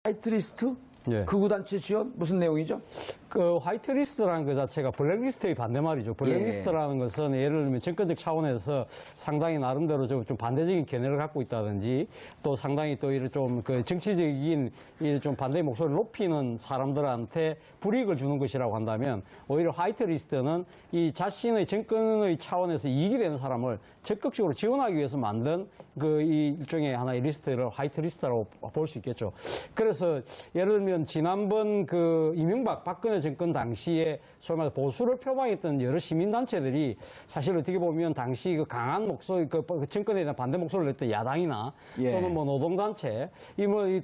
화이트리스트? 예. 극우단체 지원? 무슨 내용이죠? 그 화이트리스트라는 것 자체가 블랙리스트의 반대말이죠. 블랙리스트라는 것은 예를 들면 정권적 차원에서 상당히 나름대로 좀 반대적인 견해를 갖고 있다든지 또 상당히 또 이런 좀 그 정치적인 이런 좀 반대의 목소리를 높이는 사람들한테 불이익을 주는 것이라고 한다면 오히려 화이트리스트는 이 자신의 정권의 차원에서 이익이 되는 사람을 적극적으로 지원하기 위해서 만든 그 이 일종의 하나의 리스트를 화이트리스트라고 볼 수 있겠죠. 그래서 예를 들면 지난번 그 이명박 박근혜 정권 당시에 소위 말해 보수를 표방했던 여러 시민단체들이 사실 어떻게 보면 당시 그 강한 목소리, 그 정권에 대한 반대 목소리를 냈던 야당이나 또는 뭐 노동단체,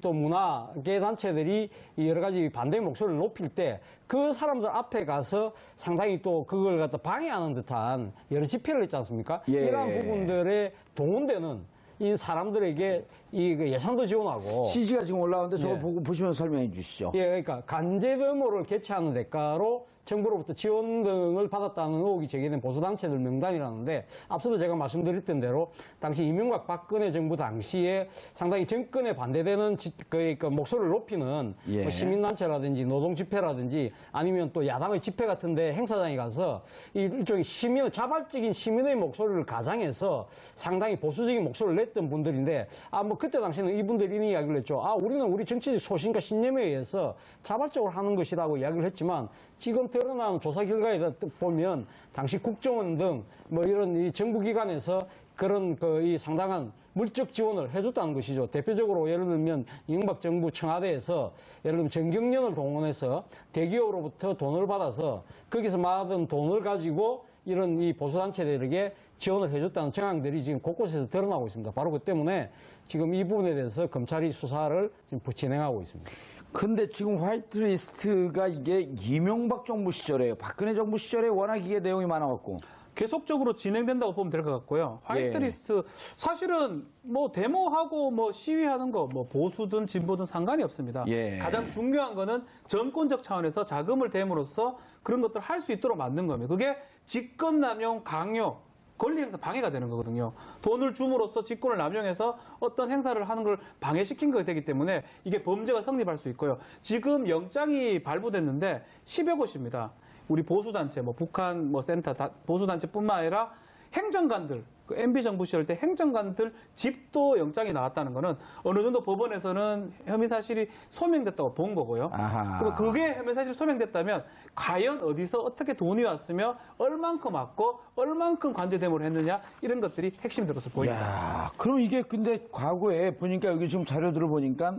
또 문화계 단체들이 여러 가지 반대 목소리를 높일 때 그 사람들 앞에 가서 상당히 또 그걸 갖다 방해하는 듯한 여러 집회를 했지 않습니까? 이러한 부분들에 동원되는 이 사람들에게 이 예산도 지원하고 CG가 지금 올라오는데 저걸 보고 보시면서 설명해 주시죠. 그러니까 간제 데모를 개최하는 대가로 정부로부터 지원 등을 받았다는 의혹이 제기된 보수단체들 명단이라는데 앞서도 제가 말씀드렸던 대로 당시 이명박 박근혜 정부 당시에 상당히 정권에 반대되는 그 목소리를 높이는 뭐 시민단체라든지 노동집회라든지 아니면 또 야당의 집회 같은데 행사장에 가서 일종의 자발적인 시민의 목소리를 가장해서 상당히 보수적인 목소리를 냈던 분들인데 뭐 그때 당시에는 이분들이 이런 이야기를 했죠. 우리는 우리 정치적 소신과 신념에 의해서 자발적으로 하는 것이라고 이야기를 했지만 지금 드러난 조사 결과에 보면 당시 국정원 등 뭐 이런 이 정부기관에서 그런 이 상당한 물적 지원을 해줬다는 것이죠. 대표적으로 예를 들면 이명박 정부 청와대에서 예를 들면 정경련을 동원해서 대기업으로부터 돈을 받아서 거기서 받은 돈을 가지고 이런 이 보수단체들에게 지원을 해줬다는 정황들이 지금 곳곳에서 드러나고 있습니다. 바로 그 때문에 지금 이 부분에 대해서 검찰이 수사를 지금 진행하고 있습니다. 근데 지금 화이트리스트가 이게 이명박 정부 시절에요. 박근혜 정부 시절에 워낙 이게 내용이 많아갖고. 계속적으로 진행된다고 보면 될 것 같고요. 화이트리스트 사실은 뭐 데모하고 뭐 시위하는 거 뭐 보수든 진보든 상관이 없습니다. 가장 중요한 거는 정권적 차원에서 자금을 댐으로써 그런 것들을 할 수 있도록 만든 겁니다. 그게 직권남용, 강요, 권리행사 방해가 되는 거거든요. 돈을 줌으로써 직권을 남용해서 어떤 행사를 하는 걸 방해시킨 것이 되기 때문에 이게 범죄가 성립할 수 있고요. 지금 영장이 발부됐는데 10여 곳입니다. 우리 보수단체, 뭐 북한 뭐 센터 보수단체뿐만 아니라 행정관들, 그 MB 정부 시절 때 행정관들 집도 영장이 나왔다는 거는 어느 정도 법원에서는 혐의 사실이 소명됐다고 본 거고요. 그럼 그게 혐의 사실이 소명됐다면 과연 어디서 어떻게 돈이 왔으며 얼만큼 왔고 얼만큼 관제 데모를 했느냐 이런 것들이 핵심 들어서 보입니다. 그럼 이게 근데 과거에 보니까 여기 지금 자료들을 보니까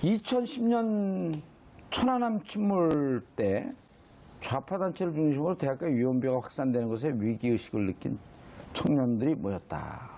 2010년 천안함 침몰 때 좌파 단체를 중심으로 대학가 유언비어가 확산되는 것에 위기의식을 느낀 청년들이 모였다.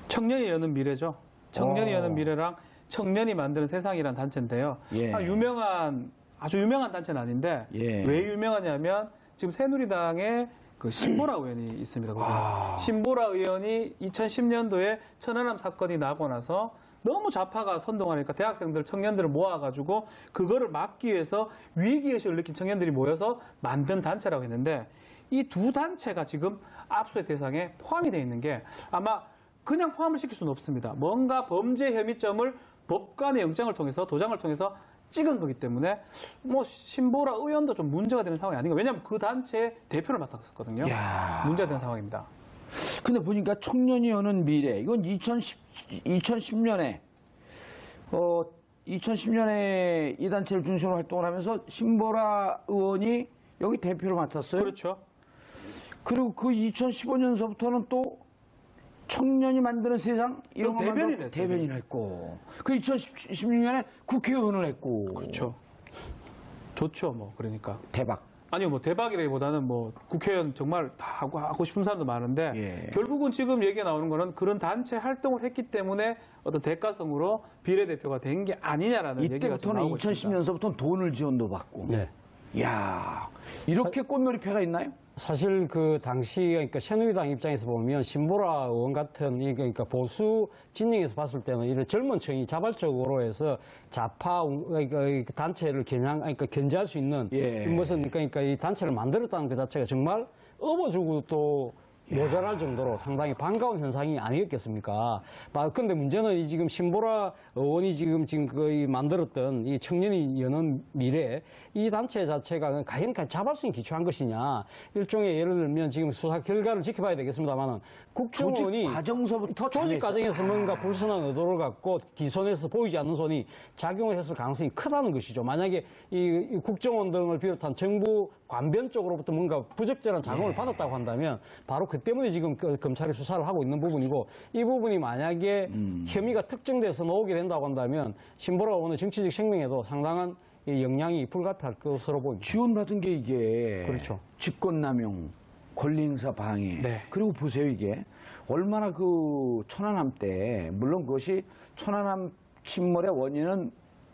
청년이 여는 미래죠. 청년이 여는 미래랑 청년이 만드는 세상이라는 단체인데요. 아주 유명한 단체는 아닌데 왜 유명하냐면 지금 새누리당의 그 신보라 의원이 있습니다. 신보라 의원이 2010년도에 천안함 사건이 나고 나서 너무 좌파가 선동하니까 대학생들, 청년들을 모아가지고 그거를 막기 위해서 위기의식을 느낀 청년들이 모여서 만든 단체라고 했는데 이 두 단체가 지금 압수의 대상에 포함이 되어 있는 게 아마 그냥 포함을 시킬 수는 없습니다. 뭔가 범죄 혐의점을 법관의 영장을 통해서 도장을 통해서 찍은 거기 때문에 뭐 신보라 의원도 좀 문제가 되는 상황이 아닌가. 왜냐하면 그 단체의 대표를 맡았었거든요. 문제가 되는 상황입니다. 근데 보니까 청년이 여는 미래 이건 2010년에 이 단체를 중심으로 활동을 하면서 신보라 의원이 여기 대표를 맡았어요. 그렇죠. 그리고 그 2015년서부터는 또 청년이 만드는 세상 이런 거 대변인을 했고 그 2016년에 국회의원을 했고. 그렇죠. 좋죠, 뭐 그러니까 대박. 아니요, 뭐 대박이라기보다는 뭐 국회의원 정말 다 하고 싶은 사람도 많은데 결국은 지금 얘기가 나오는 거는 그런 단체 활동을 했기 때문에 어떤 대가성으로 비례대표가 된 게 아니냐라는 얘기가 지금 나오고 있습니다. 2010년서부터는 돈을 지원도 받고. 이야, 이렇게 꽃놀이패가 있나요? 사실 그 당시 그러니까 새누리당 입장에서 보면 신보라 의원 같은 그러니까 보수 진영에서 봤을 때는 이런 젊은 층이 자발적으로 해서 좌파 단체를 견제할 수 있는 무슨 그러니까 이 단체를 만들었다는 그 자체가 정말 업어주고 또 모자랄 정도로 상당히 반가운 현상이 아니었겠습니까? 근데 문제는 이 지금 신보라 의원이 지금 거의 만들었던 이 청년이 여는 미래 이 단체 자체가 과연 자발성이 기초한 것이냐. 일종의 예를 들면 지금 수사 결과를 지켜봐야 되겠습니다만은 국정원이 조직 과정서부터 조직 과정에서 뭔가 불순한 의도를 갖고 뒷손에서 보이지 않는 손이 작용을 했을 가능성이 크다는 것이죠. 만약에 이 국정원 등을 비롯한 정부 관변 쪽으로부터 뭔가 부적절한 자금을 받았다고 한다면 바로 그 때문에 지금 검찰이 수사를 하고 있는 부분이고 이 부분이 만약에 혐의가 특정돼서 나오게 된다고 한다면 신보라 의원의 정치적 생명에도 상당한 이 영향이 불가피할 것으로 보입니다. 지원받은 게 이게 그렇죠. 직권남용, 권리행사 방해. 네. 그리고 보세요 이게 얼마나 그 천안함 때 물론 그것이 천안함 침몰의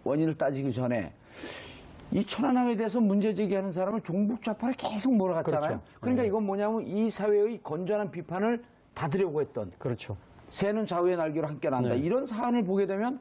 원인을 따지기 전에 이 천안함에 대해서 문제 제기하는 사람을 종북 좌파를 계속 몰아갔잖아요. 그렇죠. 그러니까 네. 이건 뭐냐면 이 사회의 건전한 비판을 닫으려고 했던 그렇죠. 새는 좌우의 날개로 함께 난다. 네. 이런 사안을 보게 되면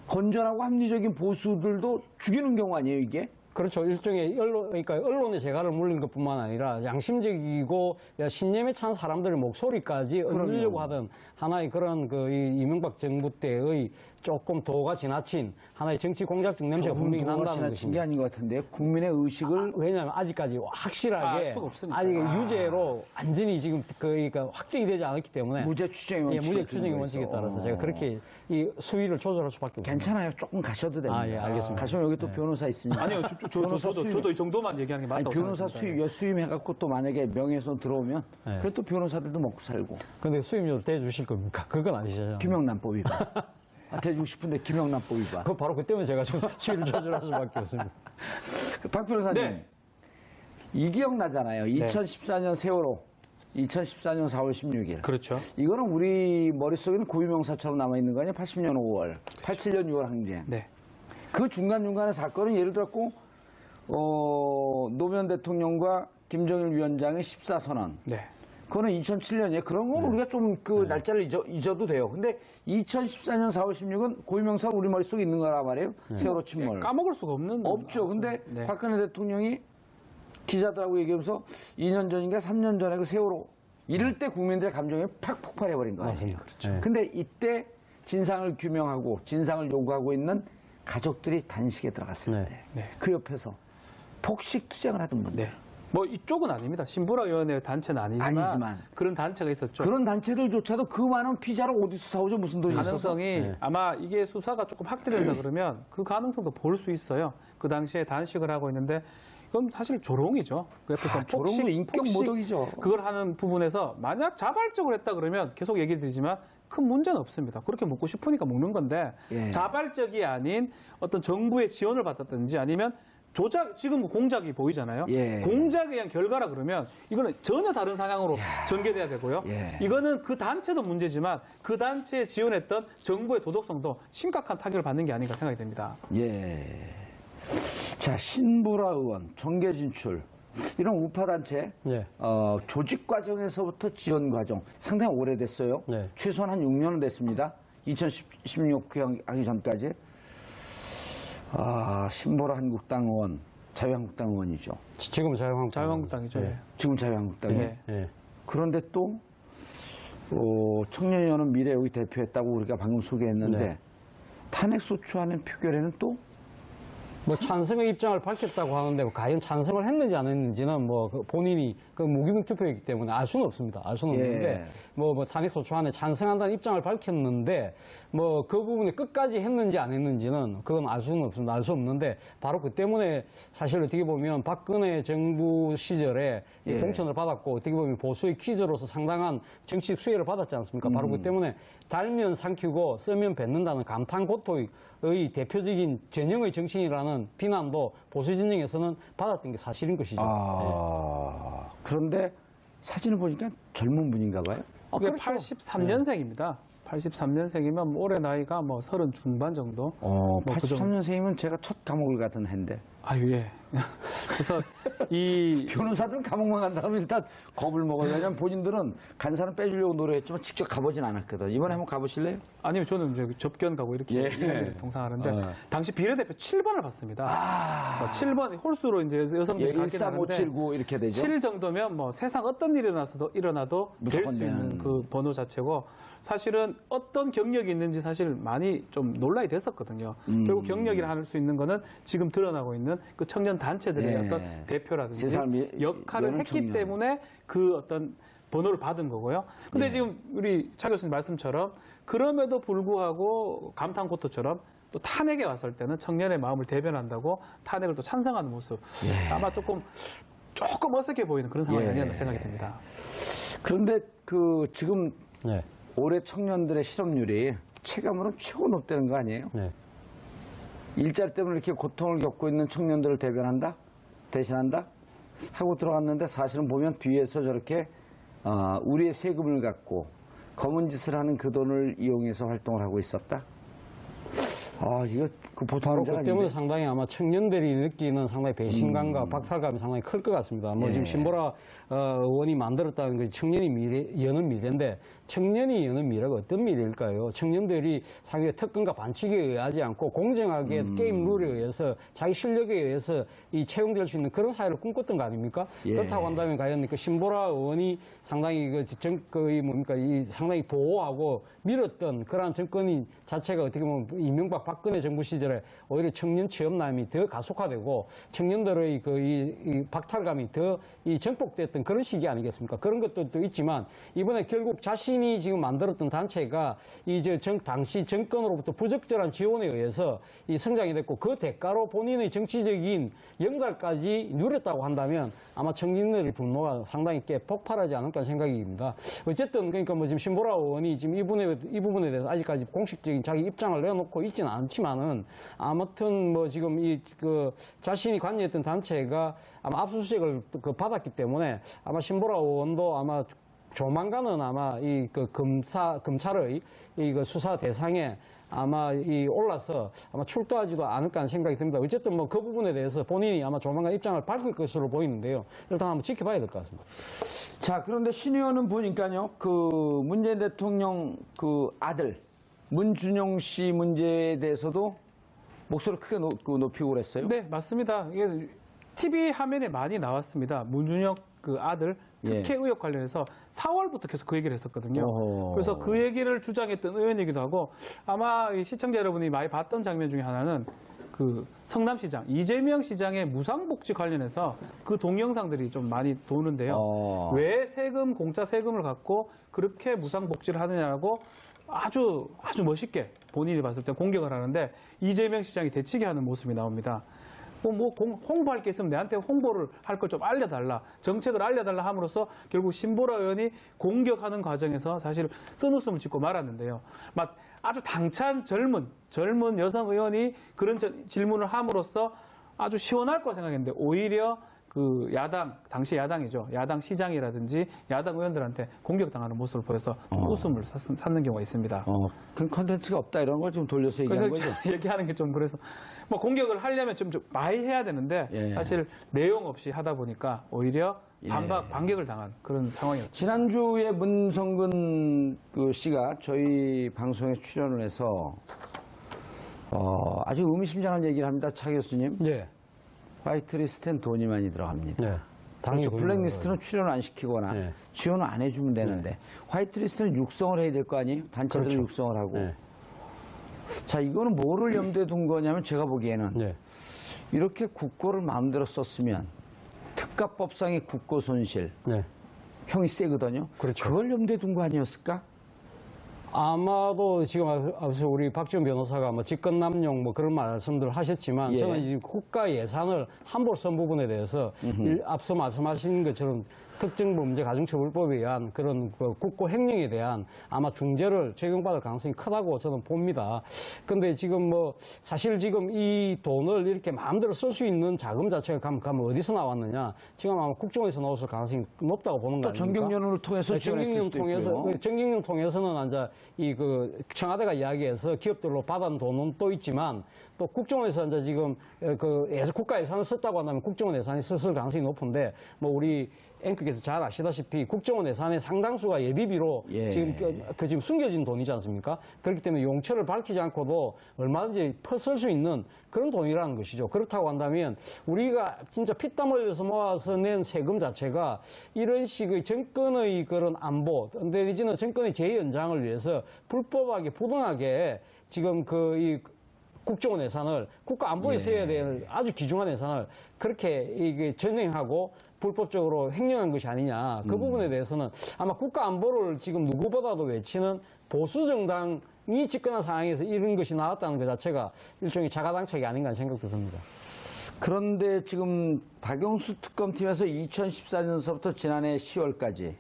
건전하고 합리적인 보수들도 죽이는 경우 아니에요, 이게? 그렇죠. 일종의 그러니까 언론의 재갈을 물린 것뿐만 아니라 양심적이고 신념에 찬 사람들의 목소리까지 얻으려고 하던 하나의 그런 이 이명박 정부 때의 조금 도가 지나친 하나의 정치 공작적 냄새가 분명히 난다는 지나친 게 것입니다. 아닌 것 같은데 국민의 의식을 왜냐하면 아직까지 확실하게 알 수가 없으니까. 아직 유죄로 완전히 지금 그러니까 확정이 되지 않았기 때문에 무죄 추정의 원칙, 무죄 추정의 원칙에 따라서 제가 그렇게 이 수위를 조절할 수밖에 없습니다. 괜찮아요. 조금 가셔도 됩니다. 예, 알겠습니다. 가시면 여기 또 변호사 있으니까. 아니요, 변호사 수임. 저도 이 정도만 얘기하는 게 아니, 맞다고 변호사 생각합니다. 수임해갖고 또 만약에 명예훼손 들어오면 네. 그래도 변호사들도 먹고 살고. 근데 수임료를 대주실 겁니까? 그건 아니시죠. 김영란법 위반. 대주고 싶은데 김영란법 위반. 그 바로 그 때문에 제가 좀 수위를 조절할 수밖에 없습니다. 박 변호사님. 네. 이 기억나잖아요. 2014년 세월호. 2014년 4월 16일. 그렇죠. 이거는 우리 머릿속에는 고유명사처럼 남아있는 거 아니에요? 80년 5월, 87년 6월 항쟁. 네. 그 중간중간의 사건은 예를 들었고, 노무현 대통령과 김정일 위원장의 14선언. 네. 그거는 2007년이에요. 그런 건 우리가 좀 그 날짜를 잊어도 돼요. 근데 2014년 4월 16은 고유명사가 우리 머릿속에 있는 거란 말이에요. 세월호 침몰. 까먹을 수가 없는. 없죠. 근데 네. 박근혜 대통령이 기자들하고 얘기하면서 2년 전인가 3년 전에 그 세월호 이럴 때 국민들의 감정이 팍 폭발해버린 거 아니에요. 맞습니다. 그렇죠. 네. 근데 이때 진상을 규명하고 진상을 요구하고 있는 가족들이 단식에 들어갔을 네. 때 네. 그 옆에서 폭식 투쟁을 하던 분들. 네. 뭐 이쪽은 아닙니다. 신보라 의원의 단체는 아니지만 그런 단체가 있었죠. 그런 단체들조차도 그 많은 피자를 어디서 사오죠? 무슨 돈이 있어서? 가능성이 아마 이게 수사가 조금 확대된다 그러면 그 가능성도 볼 수 있어요. 그 당시에 단식을 하고 있는데 이건 사실 조롱이죠. 그 옆에서 조롱도 인격 모독이죠. 그걸 하는 부분에서 만약 자발적으로 했다 그러면 계속 얘기 드리지만 큰 문제는 없습니다. 그렇게 먹고 싶으니까 먹는 건데 예. 자발적이 아닌 어떤 정부의 지원을 받았든지 아니면 조작, 지금 공작이 보이잖아요. 예. 공작에 의한 결과라 그러면 이거는 전혀 다른 상황으로 전개돼야 되고요. 예. 이거는 그 단체도 문제지만 그 단체에 지원했던 정부의 도덕성도 심각한 타격을 받는 게 아닌가 생각이 됩니다. 예. 자, 신보라 의원, 정계 진출. 이런 우파단체, 네. 조직 과정에서부터 지원 과정. 상당히 오래됐어요. 네. 최소한 한 6년은 됐습니다. 2016 하기 전까지. 신보라 한국당 의원, 자유한국당 의원이죠. 지금은 자유한국당이죠. 네. 지금 자유한국당이에요. 네. 네. 그런데 또, 청년연합 미래여기 대표했다고 우리가 방금 소개했는데, 네. 탄핵소추안의 표결에는 또 뭐 찬성의 입장을 밝혔다고 하는데 과연 찬성을 했는지 안 했는지는 그 본인이 무기명 투표이기 때문에 알 수는 없습니다. 알 수는 없는데 예. 뭐 탄핵소추안에 찬성한다는 입장을 밝혔는데 뭐 그 부분에 끝까지 했는지 안 했는지는 그건 알 수는 없습니다. 알 수 없는데 바로 그 때문에 사실 어떻게 보면 박근혜 정부 시절에 예. 공천을 받았고 어떻게 보면 보수의 퀴즈로서 상당한 정치적 수혜를 받았지 않습니까? 바로 그 때문에 달면 삼키고 쓰면 뱉는다는 감탄고토의 대표적인 전형의 정치인이라는 비난도 보수 진영에서는 받았던 게 사실인 것이죠. 그런데 사진을 보니까 젊은 분인가 봐요. 그게 그렇죠. 83년생입니다. 83년생이면 올해 나이가 뭐 30 중반 정도. 그 정도. 83년생이면 제가 첫 과목을 갔던 해인데. 아유, 예. 그래서 이 변호사들은 감옥만 간 다음에 일단 겁을 먹어요. 왜냐하면 본인들은 간 사람 빼주려고 노력했지만 직접 가보진 않았거든. 이번에 한번 가보실래요? 아니면 저는 이제 접견 가고 이렇게 예. 이런 동상하는데 당시 비례대표 7번을 받습니다. 7번 홀수로 이제 여성들이 예, 가긴 하는데 13579 이렇게 되죠. 7 정도면 뭐 세상 어떤 일이 일어나도 될 무조건 수 있는 되는. 그 번호 자체고 사실은 어떤 경력이 있는지 사실 많이 좀 논란이 됐었거든요. 결국 경력이라 할 수 있는 거는 지금 드러나고 있는 그 청년 단체들의 예. 어떤 대표라든지 세상을 역할을 여는 했기 청년. 때문에 그 어떤 번호를 받은 거고요. 근데 예. 지금 우리 차 교수님 말씀처럼 그럼에도 불구하고 감탄코토처럼 또 탄핵에 왔을 때는 청년의 마음을 대변한다고 탄핵을 또 찬성하는 모습. 아마 조금 어색해 보이는 그런 상황이 예. 아니었나 생각이 듭니다. 그런데 그 지금 네. 올해 청년들의 실업률이 체감으로 최고 높다는 거 아니에요? 네. 일자리 때문에 이렇게 고통을 겪고 있는 청년들을 대변한다? 대신한다? 하고 들어갔는데 사실은 보면 뒤에서 저렇게 우리의 세금을 갖고 검은 짓을 하는 그 돈을 이용해서 활동을 하고 있었다? 이거 그 보통 바로 문제가 그 때문에 아닌데. 상당히 아마 청년들이 느끼는 상당히 배신감과 박탈감이 상당히 클 것 같습니다. 뭐 예. 지금 신보라 의원이 만들었다는 게 청년이 여는 미래인데 청년이 여는 미래가 어떤 미래일까요? 청년들이 자기의 특권과 반칙에 의하지 않고 공정하게 게임 룰에 의해서 자기 실력에 의해서 이 채용될 수 있는 그런 사회를 꿈꿨던 거 아닙니까? 예. 그렇다고 한다면 과연 그 신보라 의원이 상당히 이 상당히 보호하고 밀었던 그러한 정권이 자체가 어떻게 보면 이명박 박근혜 정부 시절에 오히려 청년 취업난이 더 가속화되고 청년들의 이 박탈감이 더 이 정복됐던 그런 시기 아니겠습니까? 그런 것도 또 있지만 이번에 결국 자신이 지금 만들었던 단체가 이제 당시 정권으로부터 부적절한 지원에 의해서 이 성장이 됐고 그 대가로 본인의 정치적인 영달까지 누렸다고 한다면 아마 청년들의 분노가 상당히 꽤 폭발하지 않을까 생각이 듭니다. 어쨌든 그러니까 뭐 지금 신보라 의원이 지금 이 부분에 대해서 아직까지 공식적인 자기 입장을 내놓고 있지는 않지만은 아무튼 뭐 지금 자신이 관여했던 단체가 아마 압수수색을 받았기 때문에 아마 신보라 의원도 아마 조만간은 아마 검찰의 수사 대상에 아마 올라서 아마 출두하지도 않을까 하는 생각이 듭니다. 어쨌든 뭐 그 부분에 대해서 본인이 아마 조만간 입장을 밝힐 것으로 보이는데요. 일단 한번 지켜봐야 될 것 같습니다. 자, 그런데 신 의원은 보니까요, 그 문재인 대통령 그 아들, 문준용 씨 문제에 대해서도 목소리를 크게 높이고 그랬어요? 네, 맞습니다. 이게 TV 화면에 많이 나왔습니다. 문준혁 그 아들 특혜 의혹 관련해서 4월부터 계속 그 얘기를 했었거든요. 그래서 그 얘기를 주장했던 의원이기도 하고 아마 이 시청자 여러분이 많이 봤던 장면 중에 하나는 그 성남시장 이재명 시장의 무상복지 관련해서 그 동영상들이 좀 많이 도는데요. 왜 공짜 세금을 갖고 그렇게 무상복지를 하느냐고 아주 멋있게 본인이 봤을 때 공격을 하는데 이재명 시장이 대치게 하는 모습이 나옵니다. 홍보할 게 있으면 내한테 홍보를 할 걸 좀 알려달라. 정책을 알려달라 함으로써 결국 신보라 의원이 공격하는 과정에서 사실 쓴웃음을 짓고 말았는데요. 아주 당찬 젊은 여성 의원이 그런 질문을 함으로써 아주 시원할 거라 생각했는데 오히려 그 당시 야당이죠. 야당 시장이라든지 야당 의원들한테 공격당하는 모습을 보여서 웃음을 샀는 경우가 있습니다. 그 컨텐츠가 없다 이런 걸 좀 돌려서 얘기하는 거죠? 얘기하는 게 좀 그래서 뭐 공격을 하려면 좀 많이 해야 되는데 사실 내용 없이 하다 보니까 오히려 반격을 당한 그런 상황이었습니다. 지난주에 문성근 씨가 저희 방송에 출연을 해서 아주 의미심장한 얘기를 합니다. 차 교수님. 네. 화이트리스트엔 돈이 많이 들어갑니다. 네. 그렇죠. 블랙리스트는 출연을 안 시키거나 지원을 안 해주면 되는데 화이트리스트는 육성을 해야 될 거 아니에요? 단체들을 그렇죠. 육성을 하고. 자, 이거는 뭐를 염두에 둔 거냐면 제가 보기에는 이렇게 국고를 마음대로 썼으면 특가법상의 국고 손실 형이 세거든요. 그렇죠. 그걸 염두에 둔 거 아니었을까? 아마도 지금 앞서 우리 박지원 변호사가 뭐 직권남용 뭐 그런 말씀들 하셨지만 저는 지금 국가 예산을 함부로 쓴 부분에 대해서 앞서 말씀하신 것처럼 특정범죄 가중처벌법에 의한 그런 그 국고 횡령에 대한 아마 중죄를 적용받을 가능성이 크다고 저는 봅니다. 근데 지금 뭐 사실 지금 이 돈을 이렇게 마음대로 쓸 수 있는 자금 자체가 가면 어디서 나왔느냐? 지금 아마 국정원에서 나왔을 가능성이 높다고 보는 거 또 아닙니까? 전경련을 통해서 지원했을 수도 있고요. 전경련 통해서는 이제 이 그 청와대가 이야기해서 기업들로 받은 돈은 또 있지만 또 국정원에서 이제 지금 그 국가 예산을 썼다고 한다면 국정원 예산이 썼을 가능성이 높은데 뭐 우리 앵커께서 잘 아시다시피 국정원 예산의 상당수가 예비비로 예. 지금 지금 숨겨진 돈이지 않습니까? 그렇기 때문에 용처를 밝히지 않고도 얼마든지 쓸 수 있는 그런 돈이라는 것이죠. 그렇다고 한다면 우리가 진짜 피땀 흘려서 모아서 낸 세금 자체가 이런 식의 정권의 그런 안보, 내지는 정권의 재연장을 위해서 불법하게 부당하게 지금 이 국정원 예산을 국가 안보에 써야 될 아주 귀중한 예산을 그렇게 이게 전횡하고 불법적으로 횡령한 것이 아니냐. 그 부분에 대해서는 아마 국가 안보를 지금 누구보다도 외치는 보수 정당이 집권한 상황에서 이런 것이 나왔다는 것 자체가 일종의 자가당착이 아닌가 하는 생각도 듭니다. 그런데 지금 박영수 특검팀에서 2014년서부터 지난해 10월까지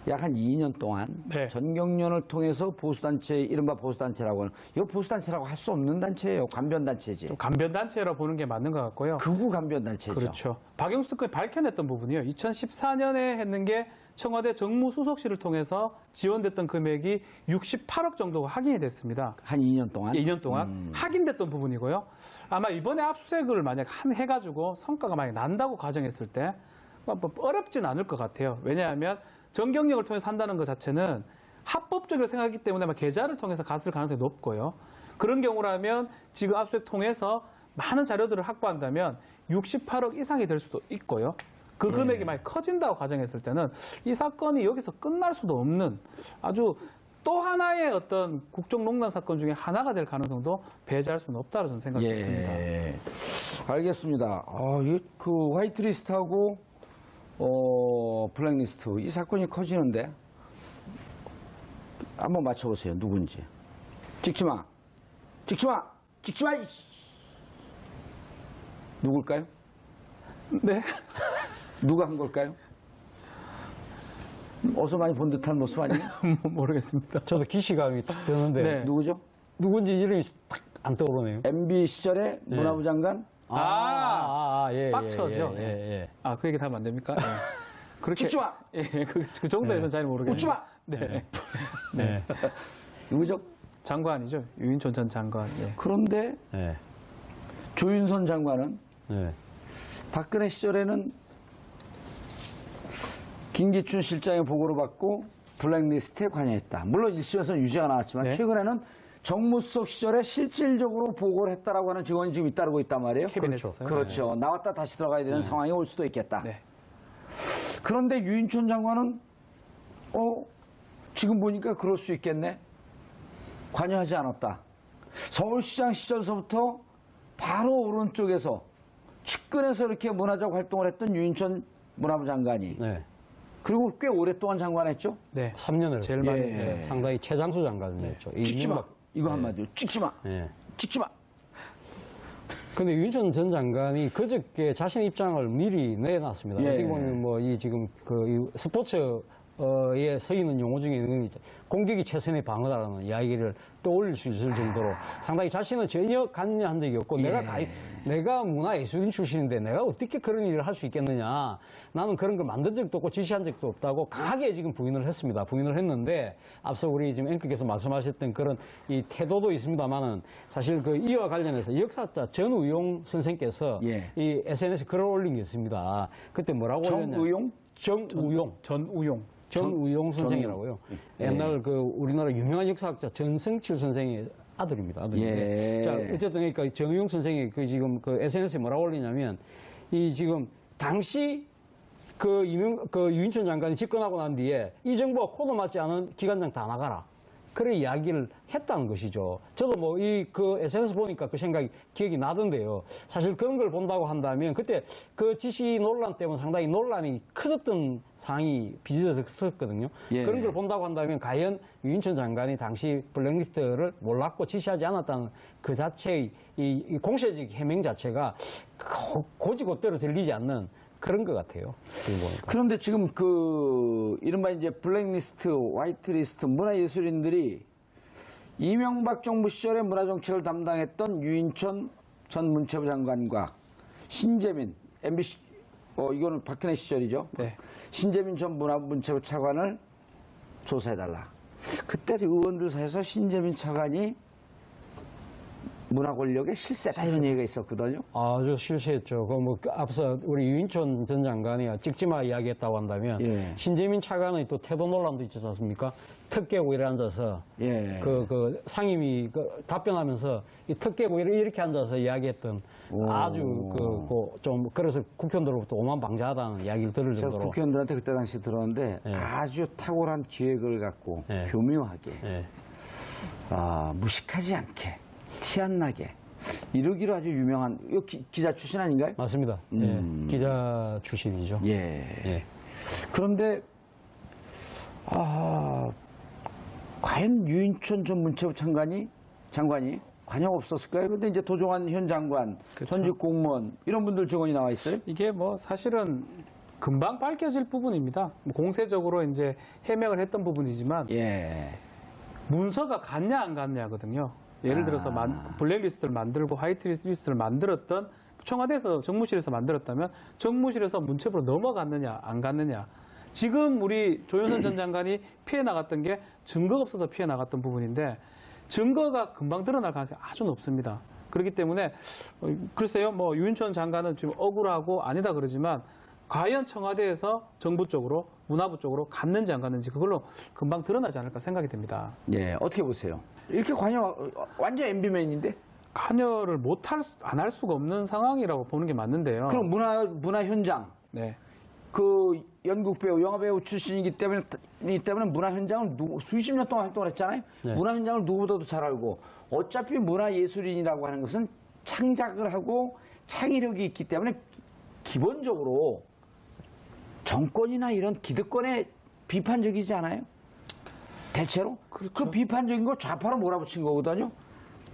약 한 2년 동안 네. 전경련을 통해서 보수단체, 이른바 보수단체라고 하는, 이거 보수단체라고 할 수 없는 단체예요. 관변단체지. 간변단체라 보는 게 맞는 것 같고요. 극우 관변단체죠. 그렇죠. 박영수 특검이 밝혀냈던 부분이요. 2014년에 했는 게 청와대 정무수석실을 통해서 지원됐던 금액이 68억 정도가 확인이 됐습니다. 한 2년 동안? 2년 동안 확인됐던 부분이고요. 아마 이번에 압수수색을 만약 해가지고 성과가 만약 난다고 가정했을 때 뭐 어렵진 않을 것 같아요. 왜냐하면 전경련을 통해서 한다는 것 자체는 합법적으로 생각하기 때문에 아마 계좌를 통해서 갔을 가능성이 높고요. 그런 경우라면 지금 압수수색 통해서 많은 자료들을 확보한다면 68억 이상이 될 수도 있고요. 그 금액이 많이 커진다고 가정했을 때는 이 사건이 여기서 끝날 수도 없는 아주 또 하나의 어떤 국정농단 사건 중에 하나가 될 가능성도 배제할 수는 없다고 저는 생각이 듭니다. 알겠습니다. 그 화이트리스트하고 블랙리스트 이 사건이 커지는데 한번 맞춰보세요. 누군지. 찍지 마. 찍지 마. 찍지 마. 누굴까요? 네. 누가 한 걸까요? 어서 많이 본 듯한 모습 아니에요? 모르겠습니다. 저도 기시감이 딱 드는데 네. 누구죠? 누군지 이름이 딱 안 떠오르네요. MB 시절에 문화부 장관? 예, 빡쳐죠. 예. 아, 그 얘기 하면 안 됩니까? 예. 그렇게 찍지 마. 예, 그 정도에서는 잘 모르겠는데. 웃지 마. 네. 네. 누구죠? 장관이죠. 유인촌 전 장관. 예. 그런데 네. 조윤선 장관은 네. 박근혜 시절에는 김기춘 실장의 보고를 받고 블랙리스트에 관여했다. 물론 1심에서는 유죄가 나왔지만 네. 최근에는 정무수석 시절에 실질적으로 보고를 했다라고 하는 증언이 지금 잇따르고 있단 말이에요. 캐비넷에서요? 그렇죠. 나왔다 다시 들어가야 되는 상황이 올 수도 있겠다. 네. 그런데 유인촌 장관은 지금 보니까 그럴 수 있겠네. 관여하지 않았다. 서울시장 시절서부터 바로 오른쪽에서 측근에서 이렇게 문화적 활동을 했던 유인촌 문화부 장관이 네. 그리고 꽤 오랫동안 장관했죠. 네. 3년을 제일 많이 예. 상당히 최장수 장관이었죠. 찍지 마. 이거 한마디로 찍지 마. 예. 찍지 마. 근데 유인촌 전 장관이 그저께 자신 입장을 미리 내놨습니다. 예. 어떻게 보면 뭐 이 지금 이 스포츠에 서 있는 용어 중에 있는 공격이 최선의 방어다라는 이야기를 떠올릴 수 있을 정도로 상당히 자신은 전혀 관여한 적이 없고 내가 문화예술인 출신인데 내가 어떻게 그런 일을 할 수 있겠느냐. 나는 그런 걸 만든 적도 없고 지시한 적도 없다고 강하게 지금 부인을 했습니다. 부인을 했는데 앞서 우리 지금 앵커께서 말씀하셨던 그런 이 태도도 있습니다만은 사실 그 이와 관련해서 역사자 전우용 선생께서 예. 이 SNS 글을 올린 게 있습니다. 그때 뭐라고 올렸냐? 정우용? 전우용 선생이라고요. 예. 옛날 그 우리나라 유명한 역사학자 전승칠 선생의 아들입니다. 아들인데. 예. 자, 어쨌든 그러니까 정우용 선생이 그 지금 그 SNS에 뭐라고 올리냐면 이 지금 당시 그 유인촌 장관이 집권하고 난 뒤에 이 정부가 코드 맞지 않은 기관장 다 나가라. 그런 이야기를 했다는 것이죠. 저도 뭐 그 SNS 보니까 그 생각이 기억이 나던데요. 사실 그런 걸 본다고 한다면 그때 그 지시 논란 때문에 상당히 논란이 커졌던 상황이 빚어졌었거든요. 예. 그런 걸 본다고 한다면 과연 유인촌 장관이 당시 블랙리스트를 몰랐고 지시하지 않았다는 그 자체의 이 공세적 해명 자체가 고지고대로 들리지 않는 그런 것 같아요. 지금 보니까. 그런데 지금 그 이른바 이제 블랙리스트, 화이트리스트 문화예술인들이 이명박 정부 시절에 문화정책을 담당했던 유인천 전 문체부 장관과 신재민 MBC 이거는 박근혜 시절이죠. 네. 신재민 전 문체부 차관을 조사해달라. 그때 의원들 사이에서 신재민 차관이 문화 권력의 실세다 이런 얘기가 있었거든요. 아주 실시했죠. 앞서 우리 유인천 전 장관이 찍지마 이야기했다고 한다면 예. 신재민 차관의 또 태도 논란도 있지 않습니까? 턱 깨고 이래 앉아서 예. 그 상임위 답변하면서 이 턱 깨고 이렇게 앉아서 이야기했던 아주 좀 그래서 국회의원들로부터 오만방자하다는 이야기를 들을 제가 정도로 국회의원들한테 그때 당시 들었는데 예. 아주 탁월한 기획을 갖고 예. 교묘하게 예. 무식하지 않게 티 안 나게 이러기로 아주 유명한 이거 기자 출신 아닌가요? 맞습니다. 예. 기자 출신이죠. 예. 예. 그런데 과연 유인천 전 문체부 장관이 관여가 없었을까요? 그런데 이제 도종환 현 장관, 그렇죠. 전직 공무원 이런 분들 증언이 나와 있어요. 이게 뭐 사실은 금방 밝혀질 부분입니다. 뭐 공세적으로 이제 해명을 했던 부분이지만 예. 문서가 갔냐 안 갔냐거든요. 예를 들어서 블랙리스트를 만들고 화이트리스트를 만들었던 청와대에서 정무실에서 만들었다면 정무실에서 문체부로 넘어갔느냐 안 갔느냐. 지금 우리 조윤선 전 장관이 피해 나갔던 게 증거가 없어서 피해 나갔던 부분인데 증거가 금방 드러날 가능성이 아주 높습니다. 그렇기 때문에 글쎄요, 뭐 유인천 장관은 지금 억울하고 아니다 그러지만 과연 청와대에서 정부 쪽으로 문화부 쪽으로 갔는지 안 갔는지 그걸로 금방 드러나지 않을까 생각이 됩니다. 예, 어떻게 보세요? 이렇게 완전 MB맨인데? 관여를 안 할 수가 없는 상황이라고 보는 게 맞는데요. 그럼 문화 현장, 네. 그 연극 배우, 영화 배우 출신이기 때문에 문화 현장을 수십 년 동안 활동을 했잖아요. 네. 문화 현장을 누구보다도 잘 알고 어차피 문화 예술인이라고 하는 것은 창작을 하고 창의력이 있기 때문에 기본적으로 정권이나 이런 기득권에 비판적이지 않아요? 대체로? 그렇죠. 그 비판적인 걸 좌파로 몰아붙인 거거든요.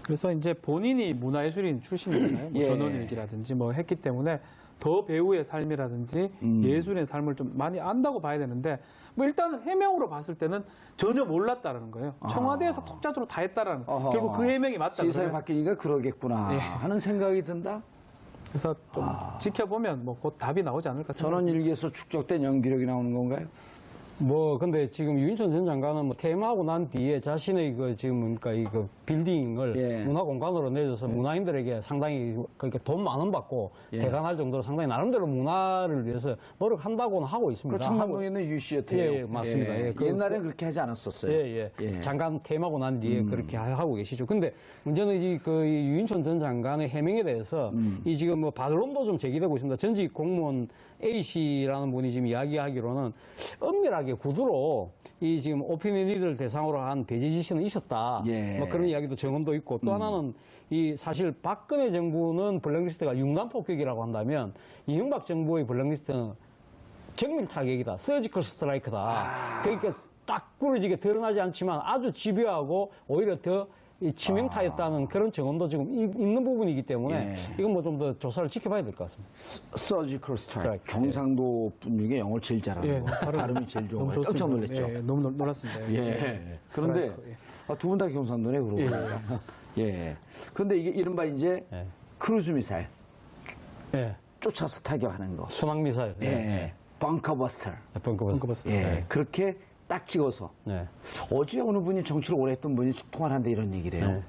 그래서 이제 본인이 문화예술인 출신이잖아요. 뭐 예. 전원일기라든지 뭐 했기 때문에 더 배우의 삶이라든지 예술의 삶을 좀 많이 안다고 봐야 되는데 뭐 일단은 해명으로 봤을 때는 전혀 몰랐다라는 거예요. 청와대에서 톡자주로 다 했다라는 어허. 결국 그 해명이 맞다. 세상이 그러면. 바뀌니까 그러겠구나 예. 하는 생각이 든다. 그래서 좀 지켜보면 뭐 곧 답이 나오지 않을까 생각합니다. 전원일기에서 축적된 연기력이 나오는 건가요? 근데 지금 유인천 전 장관은 퇴임하고 난 뒤에 자신의 지금 뭡니까, 빌딩을 예. 문화공간으로 내줘서 문화인들에게 상당히 그러니까 돈 만 원 받고 예. 대관할 정도로 상당히 나름대로 문화를 위해서 노력한다고는 하고 있습니다. 그 청담동에 있는 유시어터예요. 예, 맞습니다. 예, 옛날엔 그렇게 하지 않았었어요. 예. 장관 퇴임하고 난 뒤에 그렇게 하고 계시죠. 근데 문제는 이 유인천 전 장관의 해명에 대해서 이 지금 뭐 반론도 좀 제기되고 있습니다. 전직 공무원 A 씨라는 분이 지금 이야기하기로는 엄밀하게 구두로 이 지금 오피니언 리더를 대상으로 한 배제 지시는 있었다. 예. 뭐 그런 이야기도 증언도 있고 또 하나는 이 사실 박근혜 정부는 블랙리스트가 융단 폭격이라고 한다면 이명박 정부의 블랙리스트는 정밀 타격이다. 서지컬 스트라이크다. 그러니까 딱 부러지게 드러나지 않지만 아주 집요하고 오히려 더 치명타였다는 그런 증언도 지금 있는 부분이기 때문에 이건 뭐 좀 더 조사를 지켜봐야 될 것 같습니다. 서지컬 스트라이크. 경상도 분 중에 영어를 제일 잘하는 거. 발음이 제일 좋은 거. 깜짝 놀랐죠. 예, 너무 놀랐습니다. 예. 그런데 두 분 다 경상도네 그러고. 예. 그런데 이게 이른바 이제 크루즈 미사일 예. 쫓아서 타격하는 거. 순항 미사일. 예. 벙커버스터. 벙커버스터. 예. 그렇게 딱 찍어서. 네. 어제 어느 분이 정치를 오래 했던 분이 통화를 하는데 이런 얘기를 해요. 네.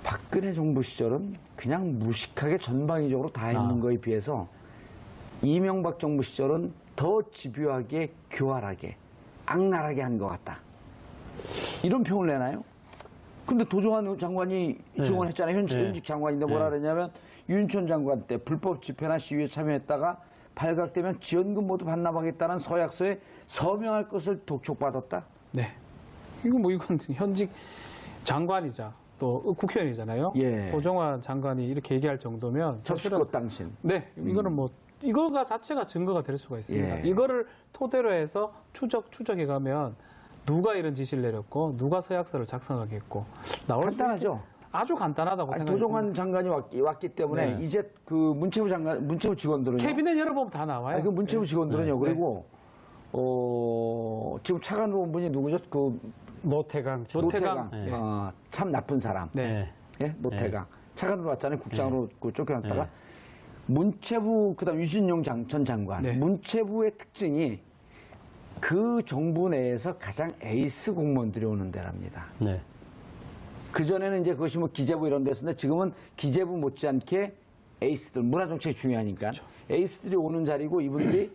박근혜 정부 시절은 그냥 무식하게 전방위적으로 다 했는 거에 비해서 이명박 정부 시절은 더 집요하게 교활하게 악랄하게 한 것 같다. 이런 평을 내나요? 근데 도종환 장관이 증언했잖아요. 현직 장관인데 뭐라 그러냐면 유인천 장관 때 불법 집회나 시위에 참여했다가 발각되면 지원금 모두 반납하겠다는 서약서에 서명할 것을 독촉받았다. 네. 이건 현직 장관이자 또 국회의원이잖아요. 예. 도종환 장관이 이렇게 얘기할 정도면 접수꽃 당신. 네, 이거는 뭐 이거가 자체가 증거가 될 수가 있습니다. 예. 이거를 토대로 해서 추적해 가면 누가 이런 지시를 내렸고 누가 서약서를 작성하게 했고 나올 간단하죠. 아주 간단하다고 생각합니다. 도종환 장관이 왔기 때문에 네. 이제 그 문체부 직원들은요. 캐비넷 열어보면 다 나와요. 그 문체부 직원들은요. 네. 그리고 지금 차관 분이 누구죠? 그 노태강. 노태강. 네. 참 나쁜 사람. 네. 예? 노태강. 차관으로 왔잖아요. 국장으로 그 쫓겨났다가. 문체부, 그 다음 유진용 전 장관. 네. 문체부의 특징이 그 정부 내에서 가장 에이스 공무원들이 오는 데랍니다. 네. 그전에는 이제 그것이 뭐 기재부 이런 데였는데 지금은 기재부 못지않게 에이스들, 문화정책이 중요하니까. 그렇죠. 에이스들이 오는 자리고 이분들이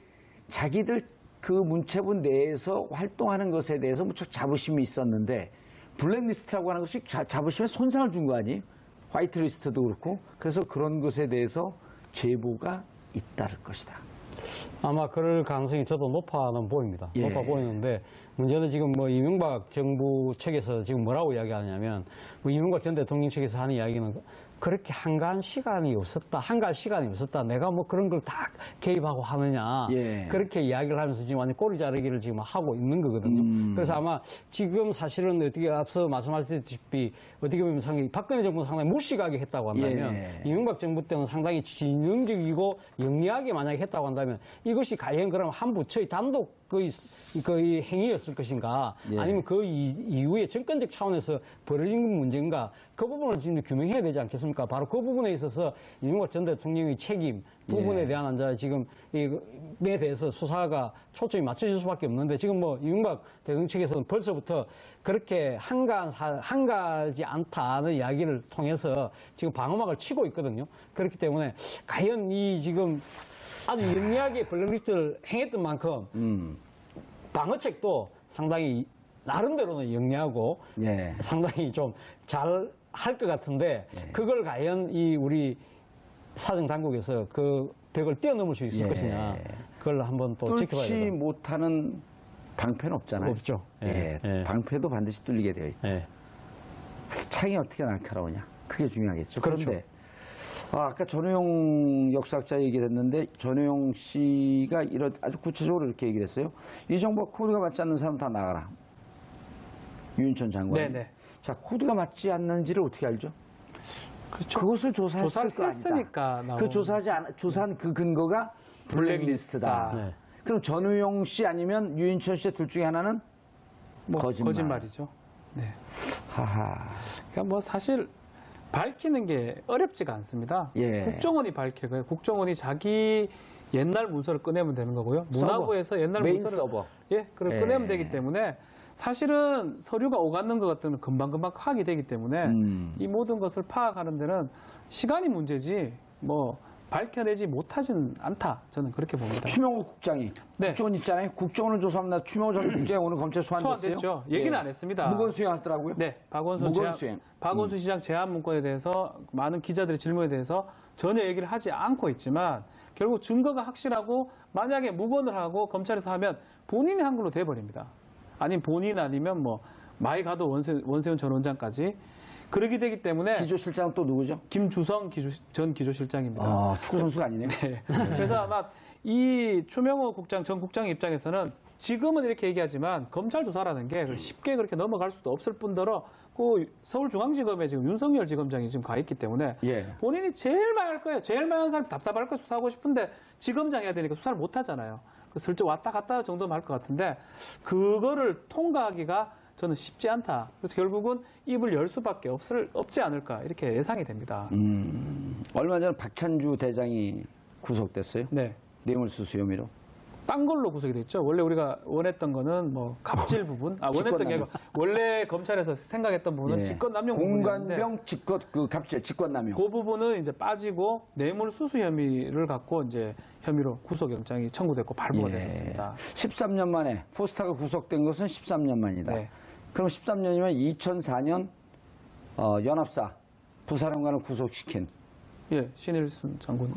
자기들 그 문체부 내에서 활동하는 것에 대해서 무척 자부심이 있었는데 블랙리스트라고 하는 것이 자부심에 손상을 준 거 아니에요? 화이트리스트도 그렇고. 그래서 그런 것에 대해서 제보가 잇따를 것이다. 아마 그럴 가능성이 저도 높아는 보입니다. 예. 높아 보이는데 문제는 지금 뭐 이명박 정부 측에서 지금 뭐라고 이야기하냐면 뭐 이명박 전 대통령 측에서 하는 이야기는 그렇게 한가한 시간이 없었다. 내가 뭐 그런 걸 다 개입하고 하느냐. 예. 그렇게 이야기를 하면서 지금 완전 꼬리 자르기를 지금 하고 있는 거거든요. 그래서 아마 지금 사실은 어떻게 앞서 말씀하셨다시피 어떻게 보면 상당히 박근혜 정부는 상당히 무식하게 했다고 한다면 예. 이명박 정부 때는 상당히 지능적이고 영리하게 만약에 했다고 한다면 이것이 과연 그럼 한 부처의 단독 거의 행위였을 것인가 예. 아니면 그 이후에 정권적 차원에서 벌어진 문제인가 그 부분을 지금 규명해야 되지 않겠습니까? 바로 그 부분에 있어서 이명박 전 대통령의 책임 부분에 예. 대한 지금 이에 대해서 수사가 초점이 맞춰질 수밖에 없는데 지금 뭐 이명박 대통령 측에서는 벌써부터 그렇게 한가하지 않다는 이야기를 통해서 지금 방어막을 치고 있거든요. 그렇기 때문에 과연 이 지금 아주 영리하게 블랙리스트를 행했던 만큼 방어책도 상당히 나름대로는 영리하고 예. 상당히 좀 잘 할 것 같은데 그걸 과연 이 우리 사정 당국에서 그 벽을 뛰어넘을 수 있을 예. 것이냐 그걸 한번 또 지켜봐야 뚫지 되다. 못하는 방패는 없잖아요. 없죠. 예. 예. 방패도 반드시 뚫리게 되어 있다. 예. 창이 어떻게 날카로우냐. 그게 중요하겠죠. 그렇죠. 그런데 아까 전우용 역사학자 얘기를 했는데 전우용 씨가 이런 아주 구체적으로 이렇게 얘기를 했어요. 이 정부가 코드가 맞지 않는 사람 다 나가라. 유인천 장관. 네네. 자, 코드가 맞지 않는지를 어떻게 알죠? 그렇죠. 그것을 조사했을 거 아니다. 했으니까 그 조사한 그 근거가 블랙리스트다. 네. 그럼 전우용 씨 아니면 유인천 씨 둘 중에 하나는 뭐 거짓말. 이죠 네. 하하. 그러니까 뭐 사실 밝히는 게 어렵지가 않습니다. 예. 국정원이 밝혀요. 국정원이 자기 옛날 문서를 꺼내면 되는 거고요. 서버. 문화부에서 옛날 메인 문서를 서버. 그걸 예. 꺼내면 되기 때문에 사실은 서류가 오가는 것 같으면 금방금방 파악이 되기 때문에 이 모든 것을 파악하는 데는 시간이 문제지 뭐 밝혀내지 못하지는 않다. 저는 그렇게 봅니다. 추명호 국장이 네. 국정원 있잖아요. 국정원을 조사합니다. 추명호 전 국장이 오늘 검찰 소환됐어요. 소환됐죠. 얘기는 예. 안 했습니다. 무건 수행하더라고요. 네, 무건수행. 박원순 시장 제안 문건에 대해서 많은 기자들의 질문에 대해서 전혀 얘기를 하지 않고 있지만 결국 증거가 확실하고 만약에 무건을 하고 검찰에서 하면 본인이 한 걸로 돼버립니다. 아니면 본인 아니면 뭐 마이가도 원세훈 전 원장까지 그러게 되기 때문에 기조실장 또 누구죠? 김주성 전 기조실장입니다. 아, 축구 선수가 아니네요. 네. 그래서 아마 이 추명호 전 국장 입장에서는 지금은 이렇게 얘기하지만 검찰 조사라는 게 쉽게 그렇게 넘어갈 수도 없을 뿐더러 그 서울중앙지검에 지금 윤석열 지검장이 지금 가 있기 때문에 예. 본인이 제일 많이 할 거예요. 제일 많은 사람이 답답할 거 수사하고 싶은데 지검장 해야 되니까 수사를 못 하잖아요. 슬쩍 왔다 갔다 정도면 할 것 같은데 그거를 통과하기가 저는 쉽지 않다. 그래서 결국은 입을 열 수밖에 없지 않을까 이렇게 예상이 됩니다. 얼마 전에 박찬주 대장이 구속됐어요. 네. 뇌물수수 혐의로. 딴 걸로 구속이 됐죠. 원래 우리가 원했던 거는 뭐 갑질 부분, 원했던 게 아니고 원래 검찰에서 생각했던 부분은 예. 직권남용 부분인데 공관병 갑질 직권남용. 그 부분은 이제 빠지고 뇌물 수수 혐의를 갖고 이제 혐의로 구속영장이 청구됐고 발부가 됐었습니다. 13년 만에 포스타가 구속된 것은 13년 만이다. 네. 그럼 13년이면 2004년 연합사 부사령관을 구속시킨 신일순 장군,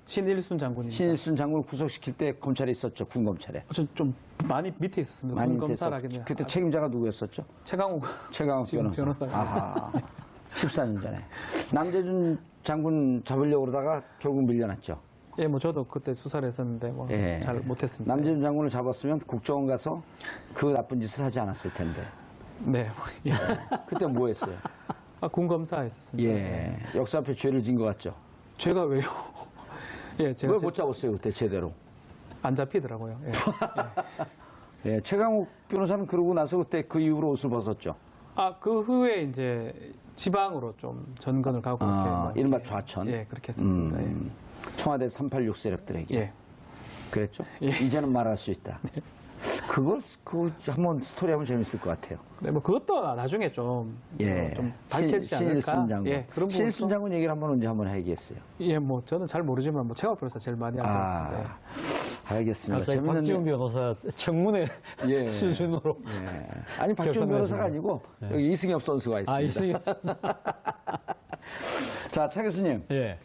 신일순 장군입니다. 신일순 장군을 구속시킬 때 검찰에 있었죠. 군검찰에. 좀 많이 밑에 있었습니다. 많이 검사라기는 그때 책임자가 누구였었죠? 최강욱 최강욱 변호사. 아하. 14년 전에. 남재준 장군 잡으려고 그러다가 결국 밀려났죠. 예, 뭐 저도 그때 수사를 했었는데 뭐 예. 잘 못했습니다. 남재준 장군을 잡았으면 국정원 가서 그 나쁜 짓을 하지 않았을 텐데. 네. 예. 그때 뭐 했어요? 군검사 했었습니다. 예. 역사 앞에 죄를 진 것 같죠? 제가 왜요? 예, 제가 왜 못 잡았어요, 그때 제대로? 안 잡히더라고요. 예. 예, 최강욱 변호사는 그러고 나서 그때 그 이후로 옷을 벗었죠. 그 후에 이제 지방으로 좀 전근을 가고 이렇게 이른바 좌천. 예, 그렇게 했었습니다. 청와대 386 세력들에게. 예. 그랬죠? 예. 이제는 말할 수 있다. 그거 한번 스토리 하면 재밌을 것 같아요. 네, 뭐 그것도 나중에 좀 밝혀지지 않을까? 신일순 장군. 예, 그런 신일순 장군 얘기를 언제 한번 해야겠어요. 예, 뭐 저는 잘 모르지만 뭐 최강 변호사 제일 많이 알고 있습니다. 알겠습니다. 갑자기 박지원 변호사 청문회 예. 수준으로. 예. 아니 박지원 변호사가 아니고 여기 이승엽 선수가 있습니다. 이승엽 선수. 자, 차 교수님. 예.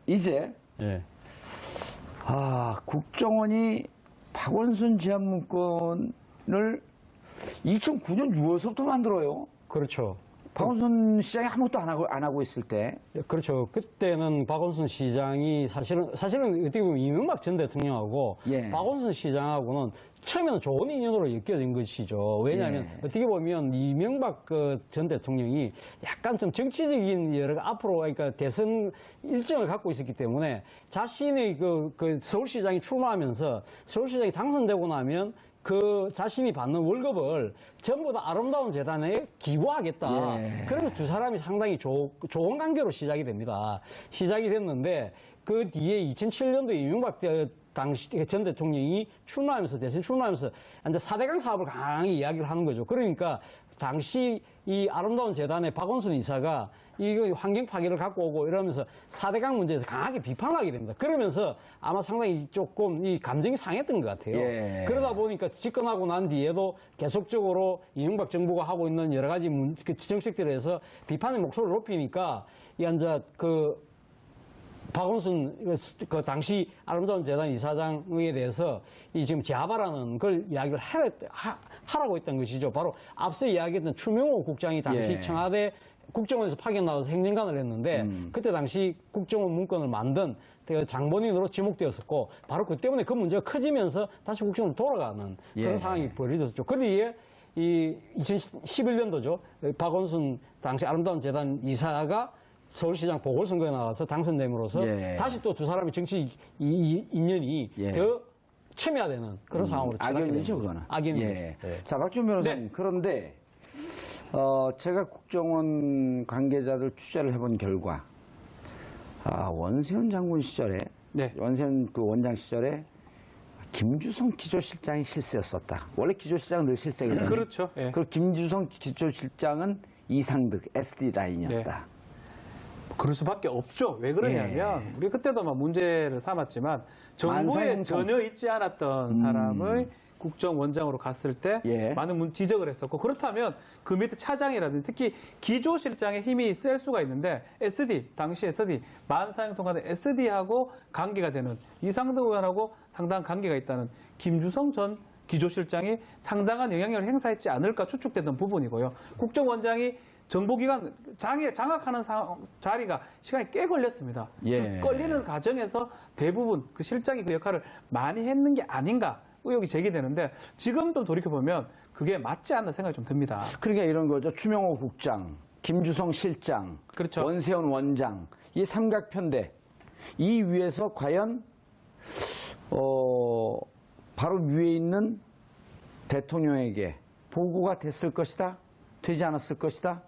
이제 예. 국정원이 박원순 지한 문건을 2009년 6월서부터 만들어요. 그렇죠. 박원순 시장이 아무것도 안 하고 있을 때. 그렇죠. 그때는 박원순 시장이 사실은 어떻게 보면 이명박 전 대통령하고 예. 박원순 시장하고는 처음에는 좋은 인연으로 엮여진 것이죠. 왜냐하면 예. 어떻게 보면 이명박 전 대통령이 약간 좀 정치적인 여러 앞으로 그러니까 대선 일정을 갖고 있었기 때문에 자신의 그 서울시장이 출마하면서 서울시장이 당선되고 나면 그 자신이 받는 월급을 전부 다 아름다운 재단에 기부하겠다. 예. 그러면 두 사람이 상당히 좋은 관계로 시작이 됩니다. 시작이 됐는데 그 뒤에 2007년도에 이명박 당시 전 대통령이 대선 출마하면서 이제 4대강 사업을 강하게 이야기를 하는 거죠. 그러니까 당시 이 아름다운 재단의 박원순 이사가 이거 환경 파괴를 갖고 오고 이러면서 4대강 문제에서 강하게 비판을 하게 됩니다. 그러면서 아마 상당히 조금 이 감정이 상했던 것 같아요. 예. 그러다 보니까 집권하고 난 뒤에도 계속적으로 이명박 정부가 하고 있는 여러 가지 정책들에 대해서 비판의 목소리를 높이니까 이제 박원순 그 당시 아름다운 재단 이사장에 대해서 이 지금 재하바라는 걸 이야기를 하라고 했던 것이죠. 바로 앞서 이야기했던 추명호 국장이 당시 예. 청와대 국정원에서 파견 나와서 행정관을 했는데 그때 당시 국정원 문건을 만든 장본인으로 지목되었었고 바로 그 때문에 그 문제가 커지면서 다시 국정원으로 돌아가는 그런 예. 상황이 벌어졌죠. 그 뒤에 이 2011년도죠. 박원순 당시 아름다운 재단 이사가 서울시장 보궐선거에 나와서 당선됨으로써 예. 다시 또 두 사람의 정치 인연이 예. 더 첨예화되는 그런 상황으로 악연이죠, 그거는. 악연이죠. 예. 네. 자, 박지원 변호사님. 네. 그런데 제가 국정원 관계자들 취재를 해본 결과 원세훈 장군 시절에 네. 원세훈 그 원장 시절에 김주성 기조실장이 실세였었다. 원래 기조실장은 늘 실세거든요. 그렇죠. 예. 그리고 김주성 기조실장은 이상득 SD 라인이었다. 그럴 수밖에 없죠. 왜 그러냐면 우리 그때도 막 문제를 삼았지만 정부에 만사형통. 전혀 있지 않았던 사람의 국정원장으로 갔을 때 예. 많은 지적을 했었고 그렇다면 그 밑에 차장이라든지 특히 기조실장의 힘이 셀 수가 있는데 당시 SD 만사형통하는 SD하고 관계가 되는 이상득 의원하고 상당한 관계가 있다는 김주성 전 기조실장이 상당한 영향력을 행사했지 않을까 추측되던 부분이고요. 국정원장이 정보기관 장악하는 자리가 시간이 꽤 걸렸습니다. 예. 그 걸리는 과정에서 대부분 그 실장이 그 역할을 많이 했는 게 아닌가 의혹이 제기되는데 지금도 돌이켜보면 그게 맞지 않는 생각이 좀 듭니다. 그러니까 이런 거죠. 추명호 국장, 김주성 실장, 그렇죠. 원세훈 원장, 이 삼각편대 이 위에서 과연 바로 위에 있는 대통령에게 보고가 됐을 것이다? 되지 않았을 것이다?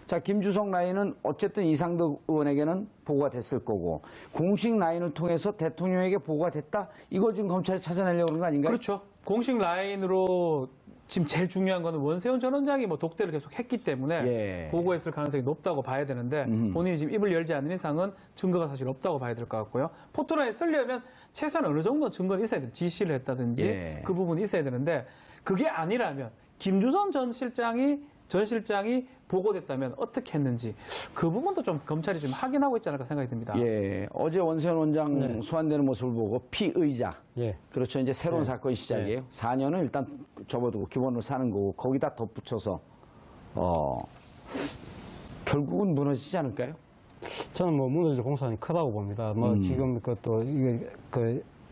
자, 김주성 라인은 어쨌든 이상득 의원에게는 보고가 됐을 거고 공식 라인을 통해서 대통령에게 보고가 됐다? 이걸 지금 검찰이 찾아내려고 그런 거 아닌가요? 그렇죠. 공식 라인으로 지금 제일 중요한 거는 원세훈 전 원장이 독대를 계속 했기 때문에 예. 보고했을 가능성이 높다고 봐야 되는데 본인이 지금 입을 열지 않는 이상은 증거가 사실 없다고 봐야 될 것 같고요. 포토라인에 쓰려면 최소한 어느 정도 증거는 있어야 돼요. 지시를 했다든지 예. 그 부분이 있어야 되는데 그게 아니라면 김주선 전 실장이 보고됐다면 어떻게 했는지 그 부분도 좀 검찰이 좀 확인하고 있지 않을까 생각이 듭니다. 예. 어제 원세훈 원장 소환되는 모습을 보고 피의자. 예. 그렇죠. 이제 새로운 사건이 시작이에요. 4년은 일단 접어두고 기본으로 사는 거고 거기다 덧붙여서 결국은 무너지지 않을까요? 저는 무너질 공산이 크다고 봅니다. 지금 그것도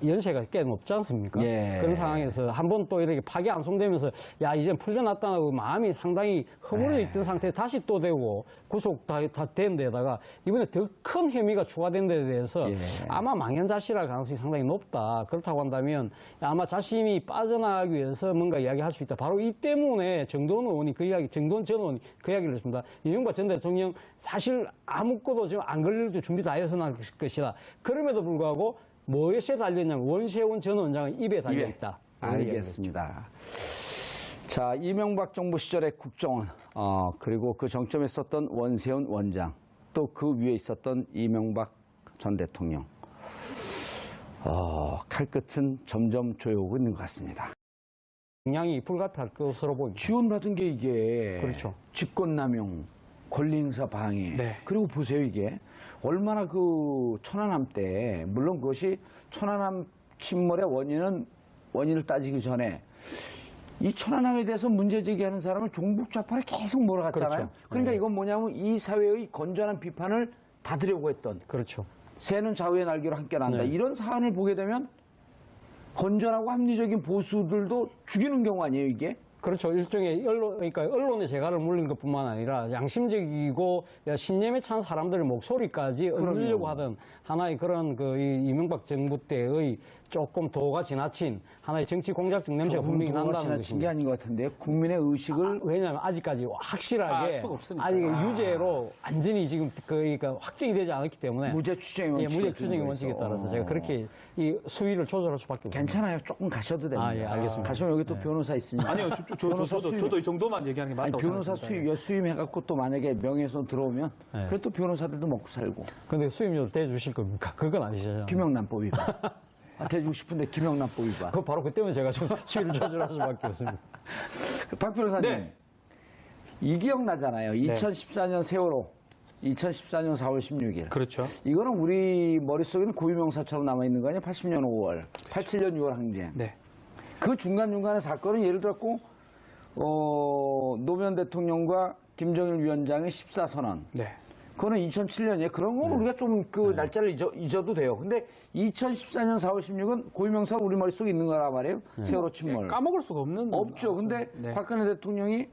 연세가 꽤 높지 않습니까? 예. 그런 상황에서 한 번 또 이렇게 파기 안송되면서 야 이제 풀려났다고 마음이 상당히 허물어져 있던 상태에 다시 또 되고 구속 다 된 데다가 이번에 더 큰 혐의가 추가된 데 대해서 예. 아마 망연자실할 가능성이 상당히 높다. 그렇다고 한다면 아마 자신이 빠져나가기 위해서 뭔가 이야기할 수 있다. 바로 이 때문에 정도원 의원이 그 이야기, 정도원 전 의원이 그 이야기를 했습니다. 이명박 전 대통령 사실 아무것도 지금 안 걸릴 준비 다 해서 나올 것이다. 그럼에도 불구하고 무엇에 달려있냐면 원세훈 전 원장의 입에 달려있다. 알겠습니다. 자, 이명박 정부 시절의 국정원, 그리고 그 정점에 있었던 원세훈 원장, 또 그 위에 있었던 이명박 전 대통령. 칼끝은 점점 조여오고 있는 것 같습니다. 영향이 불가피할 것으로 보입니다. 지원받은 게 이게 그렇죠. 직권남용, 권리행사 방해. 네. 그리고 보세요, 이게 얼마나 그 천안함 때, 물론 그것이 천안함 침몰의 원인을 따지기 전에 이 천안함에 대해서 문제 제기하는 사람은 종북 좌파를 계속 몰아갔잖아요. 그렇죠. 그러니까 네. 이건 뭐냐면 이 사회의 건전한 비판을 닫으려고 했던, 그렇죠. 새는 좌우의 날개로 함께 난다. 네. 이런 사안을 보게 되면 건전하고 합리적인 보수들도 죽이는 경우 아니에요, 이게? 그렇죠. 일종의 그러니까 언론의 재갈을 물린 것뿐만 아니라 양심적이고 신념에 찬 사람들의 목소리까지 얻으려고 하던 하나의 그런 이명박 정부 때의 조금 도가 지나친 하나의 정치 공작적 냄새가 분명히 난다는 지나친 게 것입니다. 아닌 것 같은데 국민의 의식을 왜냐하면 아직까지 확실하게 알 수가 없으니까. 아직 유죄로 완전히 지금 그러니까 확정이 되지 않았기 때문에 무죄 추정의 원칙에 무죄 추정의 원칙에 따라서 제가 그렇게 이 수위를 조절할 수밖에 없습니다. 괜찮아요. 조금 가셔도 됩니다. 예, 알겠습니다. 가시면 여기 또 변호사 있으니까. 아니요, 변호사 수임. 저도 이 정도만 얘기하는 게 아니, 맞다고 변호사 생각합니다. 수임해갖고 또 만약에 명예훼손 들어오면 네. 그래도 변호사들도 먹고 살고. 근데 수임료를 대주실 겁니까? 그건 아니시죠? 김영란법 위반. 대주고 싶은데 김영란법 위반. 그 바로 그때문에 제가 좀 수위를 조절할 수밖에 없습니다. 박 변호사님. 네. 이 기억나잖아요. 2014년 세월호. 2014년 4월 16일. 그렇죠. 이거는 우리 머릿속에는 고유명사처럼 남아있는 거 아니에요? 80년 5월, 87년 6월 항쟁. 네. 그 중간중간의 사건은 예를 들었고, 노무현 대통령과 김정일 위원장의 14선언. 네. 그거는 2007년이에요. 그런 건 우리가 좀 그 날짜를 잊어도 돼요. 근데 2014년 4월 16은 고유명사 우리 머릿속에 있는 거란 말이에요. 세월호 침몰. 까먹을 수가 없는. 없죠. 근데 네. 박근혜 대통령이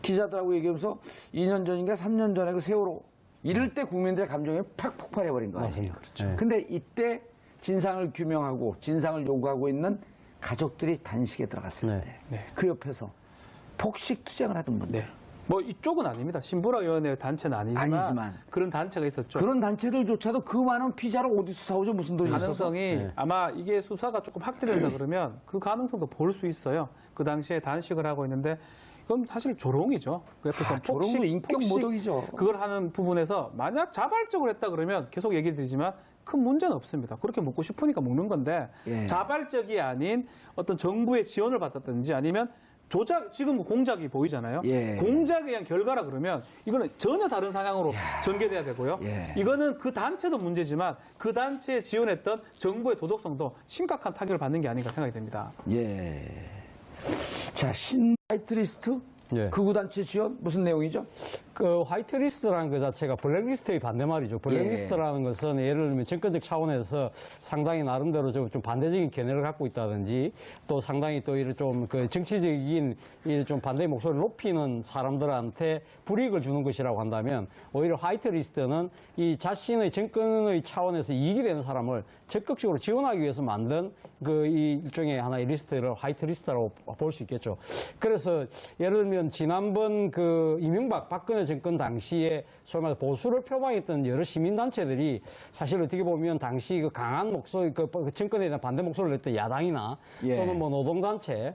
기자들하고 얘기하면서 2년 전인가 3년 전에 그 세월호 이럴 때 국민들의 감정이 팍 폭발해버린 거 아니에요. 맞습니다. 그렇죠. 네. 근데 이때 진상을 규명하고 진상을 요구하고 있는 가족들이 단식에 들어갔을 네. 때 네. 그 옆에서 폭식 투쟁을 하던 분들. 네. 뭐 이쪽은 아닙니다. 신보라위원회 단체는 아니지만 그런 단체가 있었죠. 그런 단체들조차도 그 많은 피자를 어디서 사오죠? 무슨 돈이 있어서? 가능성이 네. 아마 이게 수사가 조금 확대된다 그러면 그 가능성도 볼 수 있어요. 그 당시에 단식을 하고 있는데 그건 사실 조롱이죠. 그 옆에서 조롱도 인격 모독이죠. 그걸 하는 부분에서 만약 자발적으로 했다 그러면 계속 얘기 드리지만 큰 문제는 없습니다. 그렇게 먹고 싶으니까 먹는 건데 예. 자발적이 아닌 어떤 정부의 지원을 받았든지 아니면 조작, 지금 공작이 보이잖아요. 예. 공작에 의한 결과라 그러면 이거는 전혀 다른 상황으로 전개돼야 되고요. 예. 이거는 그 단체도 문제지만 그 단체에 지원했던 정부의 도덕성도 심각한 타격을 받는 게 아닌가 생각이 됩니다. 예. 자, 신화이트리스트? 예. 극우단체 지원? 무슨 내용이죠? 그 화이트리스트라는 그 자체가 블랙리스트의 반대말이죠. 블랙리스트라는 것은 예를 들면 정권적 차원에서 상당히 나름대로 좀 반대적인 견해를 갖고 있다든지 또 상당히 또 이런 좀 그 정치적인 이런 좀 반대의 목소리를 높이는 사람들한테 불이익을 주는 것이라고 한다면 오히려 화이트리스트는 이 자신의 정권의 차원에서 이익이 되는 사람을 적극적으로 지원하기 위해서 만든 그 이 일종의 하나의 리스트를 화이트리스트라고 볼 수 있겠죠. 그래서 예를 들면 지난번 그 이명박 박근혜 정권 당시에 소위 말해서 보수를 표방했던 여러 시민단체들이 사실 어떻게 보면 당시 그 강한 목소리, 그 정권에 대한 반대 목소리를 냈던 야당이나 예. 또는 뭐 노동단체,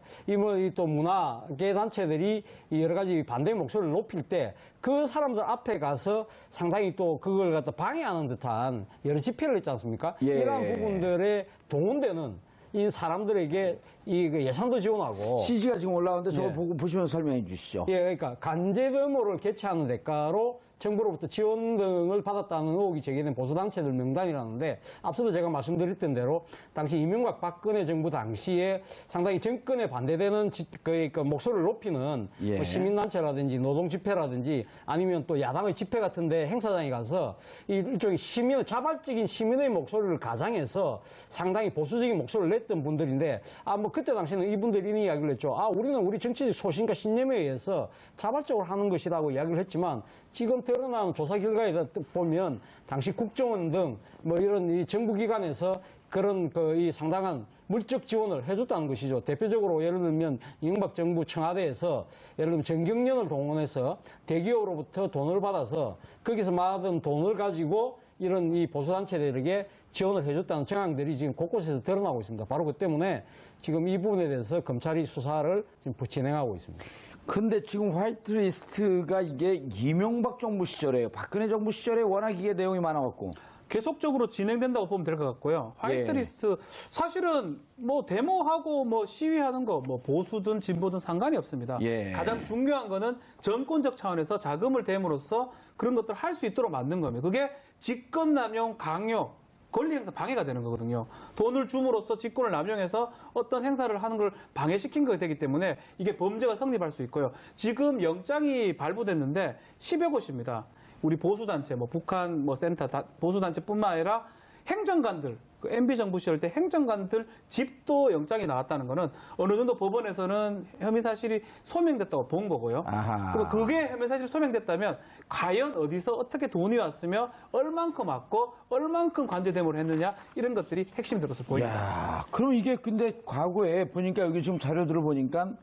또 문화계 단체들이 여러 가지 반대 목소리를 높일 때 그 사람들 앞에 가서 상당히 또 그걸 갖다 방해하는 듯한 여러 집회를 했지 않습니까? 예. 이러한 부분들에 동원되는 이 사람들에게 이 예산도 지원하고 CG가 지금 올라오는데 저걸 예. 보고 보시면서 설명해 주시죠. 예, 그러니까 간제 데모를 개최하는 대가로 정부로부터 지원 등을 받았다는 의혹이 제기된 보수단체들 명단이라는데 앞서도 제가 말씀드렸던 대로 당시 이명박 박근혜 정부 당시에 상당히 정권에 반대되는 그 목소리를 높이는 예. 뭐 시민단체라든지 노동집회라든지 아니면 또 야당의 집회 같은데 행사장에 가서 일종의 자발적인 시민의 목소리를 가장해서 상당히 보수적인 목소리를 냈던 분들인데 뭐 그때 당시에는 이분들이 이런 이야기를 했죠. 우리는 우리 정치적 소신과 신념에 의해서 자발적으로 하는 것이라고 이야기를 했지만 지금 드러나는 조사 결과에 보면 당시 국정원 등 뭐 이런 이 정부기관에서 그런 이 상당한 물적 지원을 해줬다는 것이죠. 대표적으로 예를 들면 이명박 정부 청와대에서 예를 들면 정경련을 동원해서 대기업으로부터 돈을 받아서 거기서 받은 돈을 가지고 이런 이 보수단체들에게 지원을 해줬다는 정황들이 지금 곳곳에서 드러나고 있습니다. 바로 그 때문에 지금 이 부분에 대해서 검찰이 수사를 지금 진행하고 있습니다. 근데 지금 화이트리스트가 이게 이명박 정부 시절에요. 박근혜 정부 시절에 워낙 이게 내용이 많아갖고. 계속적으로 진행된다고 보면 될 것 같고요. 화이트리스트 사실은 뭐 데모하고 뭐 시위하는 거 뭐 보수든 진보든 상관이 없습니다. 예. 가장 중요한 거는 정권적 차원에서 자금을 댐으로써 그런 것들을 할 수 있도록 만든 겁니다. 그게 직권남용, 강요, 권리행사 방해가 되는 거거든요. 돈을 줌으로써 직권을 남용해서 어떤 행사를 하는 걸 방해시킨 것이 되기 때문에 이게 범죄가 성립할 수 있고요. 지금 영장이 발부됐는데 10여 곳입니다. 우리 보수단체, 뭐 북한 센터 보수단체뿐만 아니라 행정관들, 그 MB 정부 시절 때 행정관들 집도 영장이 나왔다는 거는 어느 정도 법원에서는 혐의 사실이 소명됐다고 본 거고요. 그럼 그게 혐의 사실이 소명됐다면 과연 어디서 어떻게 돈이 왔으며 얼만큼 왔고 얼만큼 관제대모를 했느냐 이런 것들이 핵심 들어서 보입니다. 야, 그럼 이게 근데 과거에 보니까 여기 지금 자료들을 보니까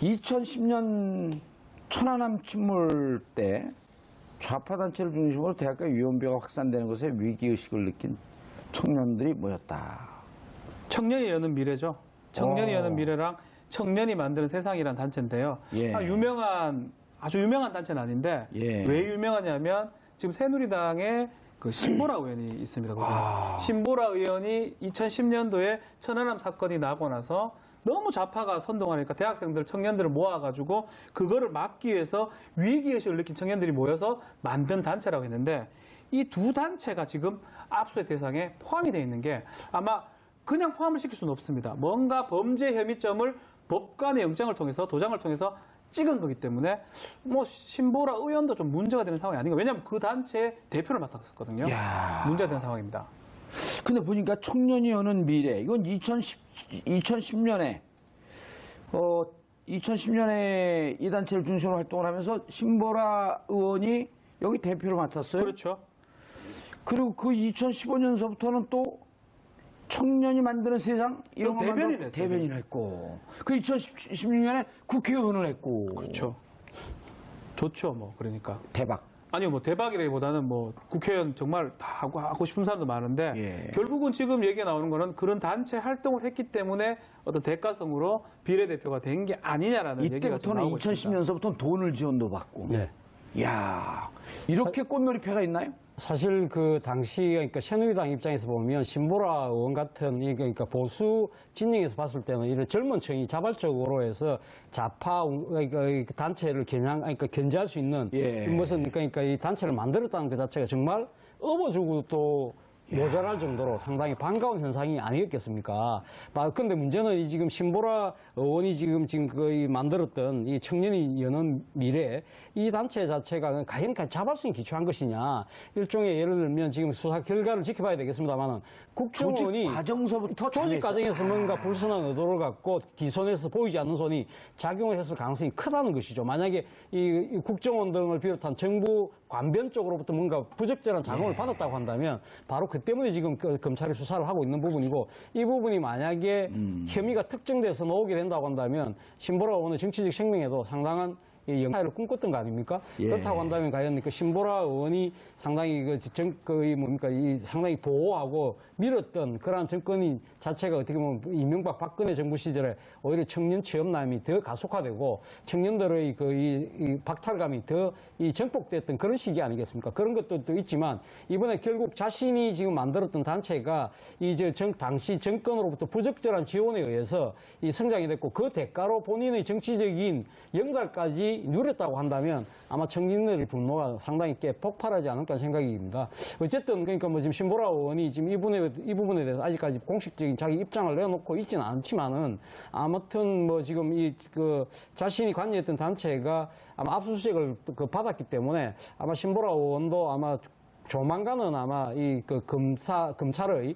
2010년 천안함 침몰 때 좌파 단체를 중심으로 대학가 유언비어가 확산되는 것에 위기의식을 느낀 청년들이 모였다. 청년이 여는 미래죠. 청년이 여는 미래랑 청년이 만드는 세상이라는 단체인데요. 예. 아주 유명한 단체는 아닌데 예. 왜 유명하냐면 지금 새누리당에 그 신보라 의원이 있습니다. 신보라 의원이 2010년도에 천안함 사건이 나고 나서 너무 좌파가 선동하니까 대학생들, 청년들을 모아가지고 그거를 막기 위해서 위기의식을 느낀 청년들이 모여서 만든 단체라고 했는데 이 두 단체가 지금 압수의 대상에 포함이 되어 있는 게 아마 그냥 포함을 시킬 수는 없습니다. 뭔가 범죄 혐의점을 법관의 영장을 통해서 도장을 통해서 찍은 거기 때문에 뭐 신보라 의원도 좀 문제가 되는 상황이 아닌가. 왜냐하면 그 단체의 대표를 맡았었거든요. 문제가 되는 상황입니다. 근데 보니까 청년이 여는 미래, 이건 2010년에 이 단체를 중심으로 활동을 하면서 신보라 의원이 여기 대표를 맡았어요. 그렇죠. 그리고 그 2015년서부터는 또 청년이 만드는 세상 이런 거 대변인을 했고, 그 2016년에 국회의원을 했고. 그렇죠. 좋죠, 뭐 그러니까. 대박. 아니요, 뭐 대박이라기보다는 뭐 국회의원 정말 다 하고 싶은 사람도 많은데 예. 결국은 지금 얘기가 나오는 거는 그런 단체 활동을 했기 때문에 어떤 대가성으로 비례대표가 된 게 아니냐라는 얘기가 좀 나오고 있습니다. 2010년서부터는 돈을 지원도 받고. 네. 이야, 이렇게 꽃놀이패가 있나요? 사실 그 당시 그러니까 새누리당 입장에서 보면 신보라 의원 같은 그러니까 보수 진영에서 봤을 때는 이런 젊은 층이 자발적으로 해서 좌파 단체를 견제할 수 있는 무슨 그러니까 이 단체를 만들었다는 그 자체가 정말 업어주고 또 모자랄 정도로 상당히 반가운 현상이 아니었겠습니까? 근데 문제는 지금 신보라 의원이 지금 거의 만들었던 이 청년이 여는 미래, 이 단체 자체가 과연 자발성이 기초한 것이냐. 일종의 예를 들면 지금 수사 결과를 지켜봐야 되겠습니다만은 국정원이 조직 과정에서 뭔가 불순한 의도를 갖고 뒷손에서 보이지 않는 손이 작용을 했을 가능성이 크다는 것이죠. 만약에 이 국정원 등을 비롯한 정부 관변 쪽으로부터 뭔가 부적절한 자금을 받았다고 한다면 바로 그 때문에 지금 검찰이 수사를 하고 있는 부분이고, 이 부분이 만약에 혐의가 특정돼서 나오게 된다고 한다면 신보라 의원의 정치적 생명에도 상당한 영향을 꿈꿨던 거 아닙니까? 그렇다고 한다면 과연 그 신보라 의원이 상당히 상당히 보호하고 밀었던 그러한 정권이 자체가 어떻게 보면 이명박 박근혜 정부 시절에 오히려 청년 취업난이 더 가속화되고 청년들의 이 박탈감이 더 전폭됐던 그런 시기 아니겠습니까? 그런 것도 또 있지만 이번에 결국 자신이 지금 만들었던 단체가 당시 정권으로부터 부적절한 지원에 의해서 이 성장이 됐고 그 대가로 본인의 정치적인 영달까지 많이 누렸다고 한다면 아마 청년들의 분노가 상당히 꽤 폭발하지 않을까 생각이 듭니다. 어쨌든 그러니까 뭐 지금 신보라 의원이 지금 이 부분에 대해서 아직까지 공식적인 자기 입장을 내놓고 있지는 않지만은 아무튼 뭐 지금 자신이 관여했던 단체가 아마 압수수색을 받았기 때문에 아마 신보라 의원도 아마 조만간은 아마 검찰의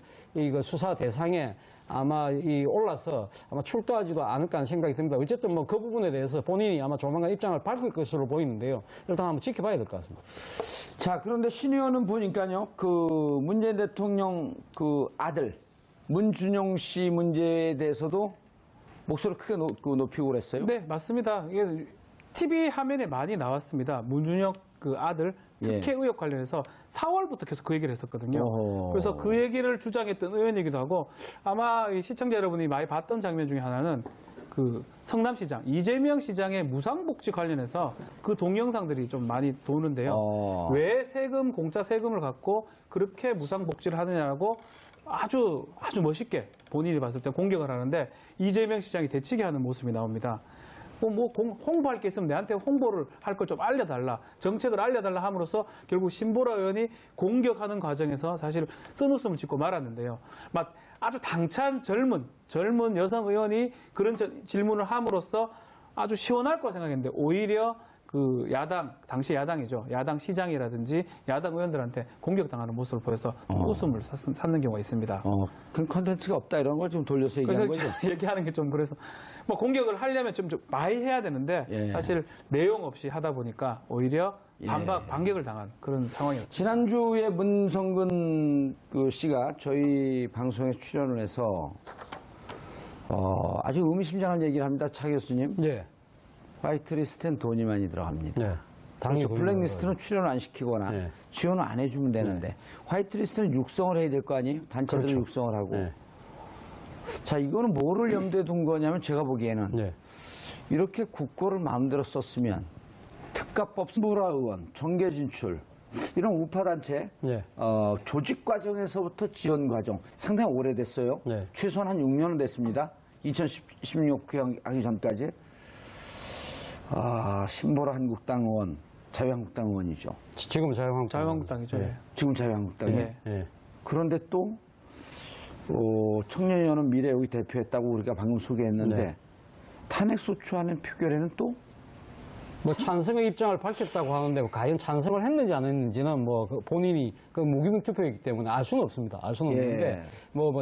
수사 대상에 아마 올라서 아마 출두하지도 않을까 하는 생각이 듭니다. 어쨌든 뭐 그 부분에 대해서 본인이 아마 조만간 입장을 밝힐 것으로 보이는데요. 일단 한번 지켜봐야 될 것 같습니다. 자, 그런데 신 의원은 보니까요, 문재인 대통령 아들, 문준용 씨 문제에 대해서도 목소리를 크게 높이고 그랬어요? 네, 맞습니다. 이게 TV 화면에 많이 나왔습니다. 문준혁 아들 특혜 의혹 관련해서 4월부터 계속 그 얘기를 했었거든요. 어허. 그래서 그 얘기를 주장했던 의원이기도 하고 아마 이 시청자 여러분이 많이 봤던 장면 중에 하나는 성남시장 이재명 시장의 무상복지 관련해서 그 동영상들이 좀 많이 도는데요. 왜 공짜 세금을 갖고 그렇게 무상복지를 하느냐고 아주 멋있게 본인이 봤을 때 공격을 하는데 이재명 시장이 대치게 하는 모습이 나옵니다. 홍보할 게 있으면 내한테 홍보를 할 걸 좀 알려달라. 정책을 알려달라 함으로써 결국 신보라 의원이 공격하는 과정에서 사실 쓴웃음을 짓고 말았는데요. 아주 당찬 젊은 여성 의원이 그런 질문을 함으로써 아주 시원할 거라 생각했는데 오히려 당시 야당이죠. 야당 시장이라든지 야당 의원들한테 공격당하는 모습을 보여서 웃음을 샀는 경우가 있습니다. 그럼 컨텐츠가 없다 이런 걸 좀 돌려서 얘기한 거죠? 얘기하는 게 좀 그래서 공격을 하려면 좀 많이 해야 되는데 사실 내용 없이 하다 보니까 오히려 반격을 당한 그런 상황이었습니다. 지난주에 문성근 씨가 저희 방송에 출연을 해서 아주 의미심장한 얘기를 합니다. 차 교수님. 네. 화이트리스트엔 돈이 많이 들어갑니다. 네. 그렇죠. 블랙리스트는 출연을 안 시키거나 지원을 안 해주면 되는데 화이트리스트는 육성을 해야 될 거 아니에요? 단체들을 그렇죠. 육성을 하고. 자, 이거는 뭐를 염두에 둔 거냐면 제가 보기에는 이렇게 국고를 마음대로 썼으면 특가법 신보라 의원, 정계 진출 이런 우파단체 조직 과정에서부터 지원 과정 상당히 오래됐어요. 최소한 한 6년은 됐습니다. 2016 하기 전까지. 신보라 한국당 의원, 자유한국당 의원이죠. 지금 자유한국당이죠. 지금 자유한국당이에요. 그런데 또 청년위원회 미래의회 대표했다고 우리가 방금 소개했는데 탄핵소추안의 표결에는 또 찬성의 입장을 밝혔다고 하는데 과연 찬성을 했는지 안 했는지는 본인이 무기명 투표이기 때문에 알 수는 없습니다. 알 수는 없는데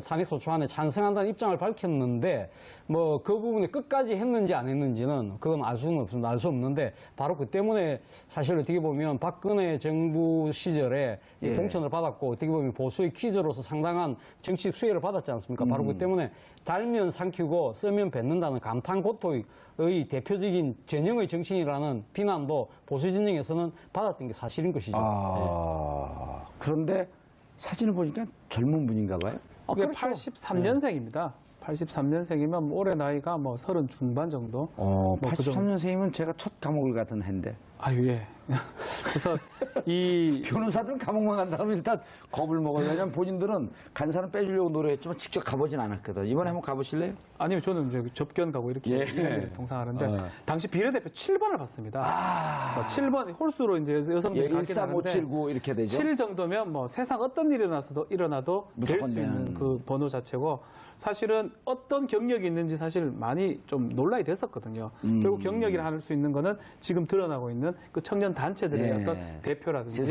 탄핵소추안에 찬성한다는 입장을 밝혔는데 그 부분에 끝까지 했는지 안 했는지는 그건 알 수는 없습니다. 알 수 없는데 바로 그 때문에 사실 어떻게 보면 박근혜 정부 시절에 공천을 받았고 어떻게 보면 보수의 퀴즈로서 상당한 정치적 수혜를 받았지 않습니까? 바로 그 때문에 달면 삼키고 쓰면 뱉는다는 감탄고토의 대표적인 전형의 정치인이라는 비난도 보수 진영에서는 받았던 게 사실인 것이죠. 그런데 사진을 보니까 젊은 분인가 봐요. 그게 83년생입니다. 83년생이면 올해 나이가 30 중반 정도. 83년생이면 제가 첫 감옥을 갔던 해인데. 예. 그래서 변호사들은 감옥만 간다면 일단 겁을 먹어요. 왜냐면 본인들은 간사는 빼주려고 노력했지만 직접 가보진 않았거든. 이번에 한번 가보실래요? 아니면 저는 이제 접견 가고 이렇게 동상하는데 당시 비례대표 7번을 받습니다. 7번 홀수로 이제 여성들이 갖게 되는데 13579 이렇게 되죠. 7 정도면 세상 어떤 일이 일어나도 될 수 있는 그 번호 자체고 사실은 어떤 경력이 있는지 사실 많이 좀 논란이 됐었거든요. 결국 경력이라 할 수 있는 거는 지금 드러나고 있는 그 청년 단체들의 어떤 대표라든지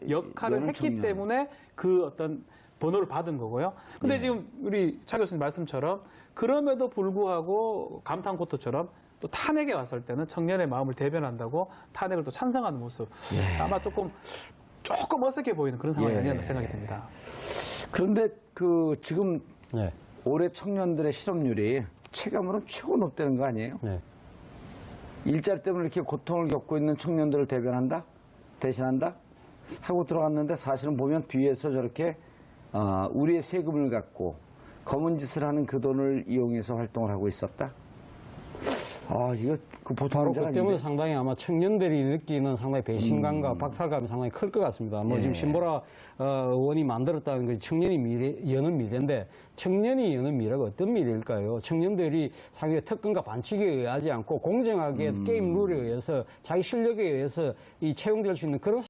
역할을 했기 청년. 때문에 그 어떤 번호를 받은 거고요. 근데 지금 우리 차 교수님 말씀처럼 그럼에도 불구하고 감탄고토처럼 또 탄핵에 왔을 때는 청년의 마음을 대변한다고 탄핵을 또 찬성하는 모습. 아마 조금 어색해 보이는 그런 상황이 아니었나 생각이 듭니다. 그런데 지금 올해 청년들의 실업률이 체감으로 최고 높다는 거 아니에요? 일자리 때문에 이렇게 고통을 겪고 있는 청년들을 대신한다? 하고 들어갔는데 사실은 보면 뒤에서 저렇게 우리의 세금을 갖고 검은 짓을 하는 그 돈을 이용해서 활동을 하고 있었다? 이거 보통 바로 문제가 그 때문에 아닌데. 상당히 아마 청년들이 느끼는 상당히 배신감과 박탈감이 상당히 클 것 같습니다. 뭐 예. 지금 신보라 의원이 만들었다는 게 청년이 여는 미래인데 청년이 여는 미래가 어떤 미래일까요? 청년들이 자기의 특권과 반칙에 의하지 않고 공정하게 게임 룰에 의해서 자기 실력에 의해서 이 채용될 수 있는 그런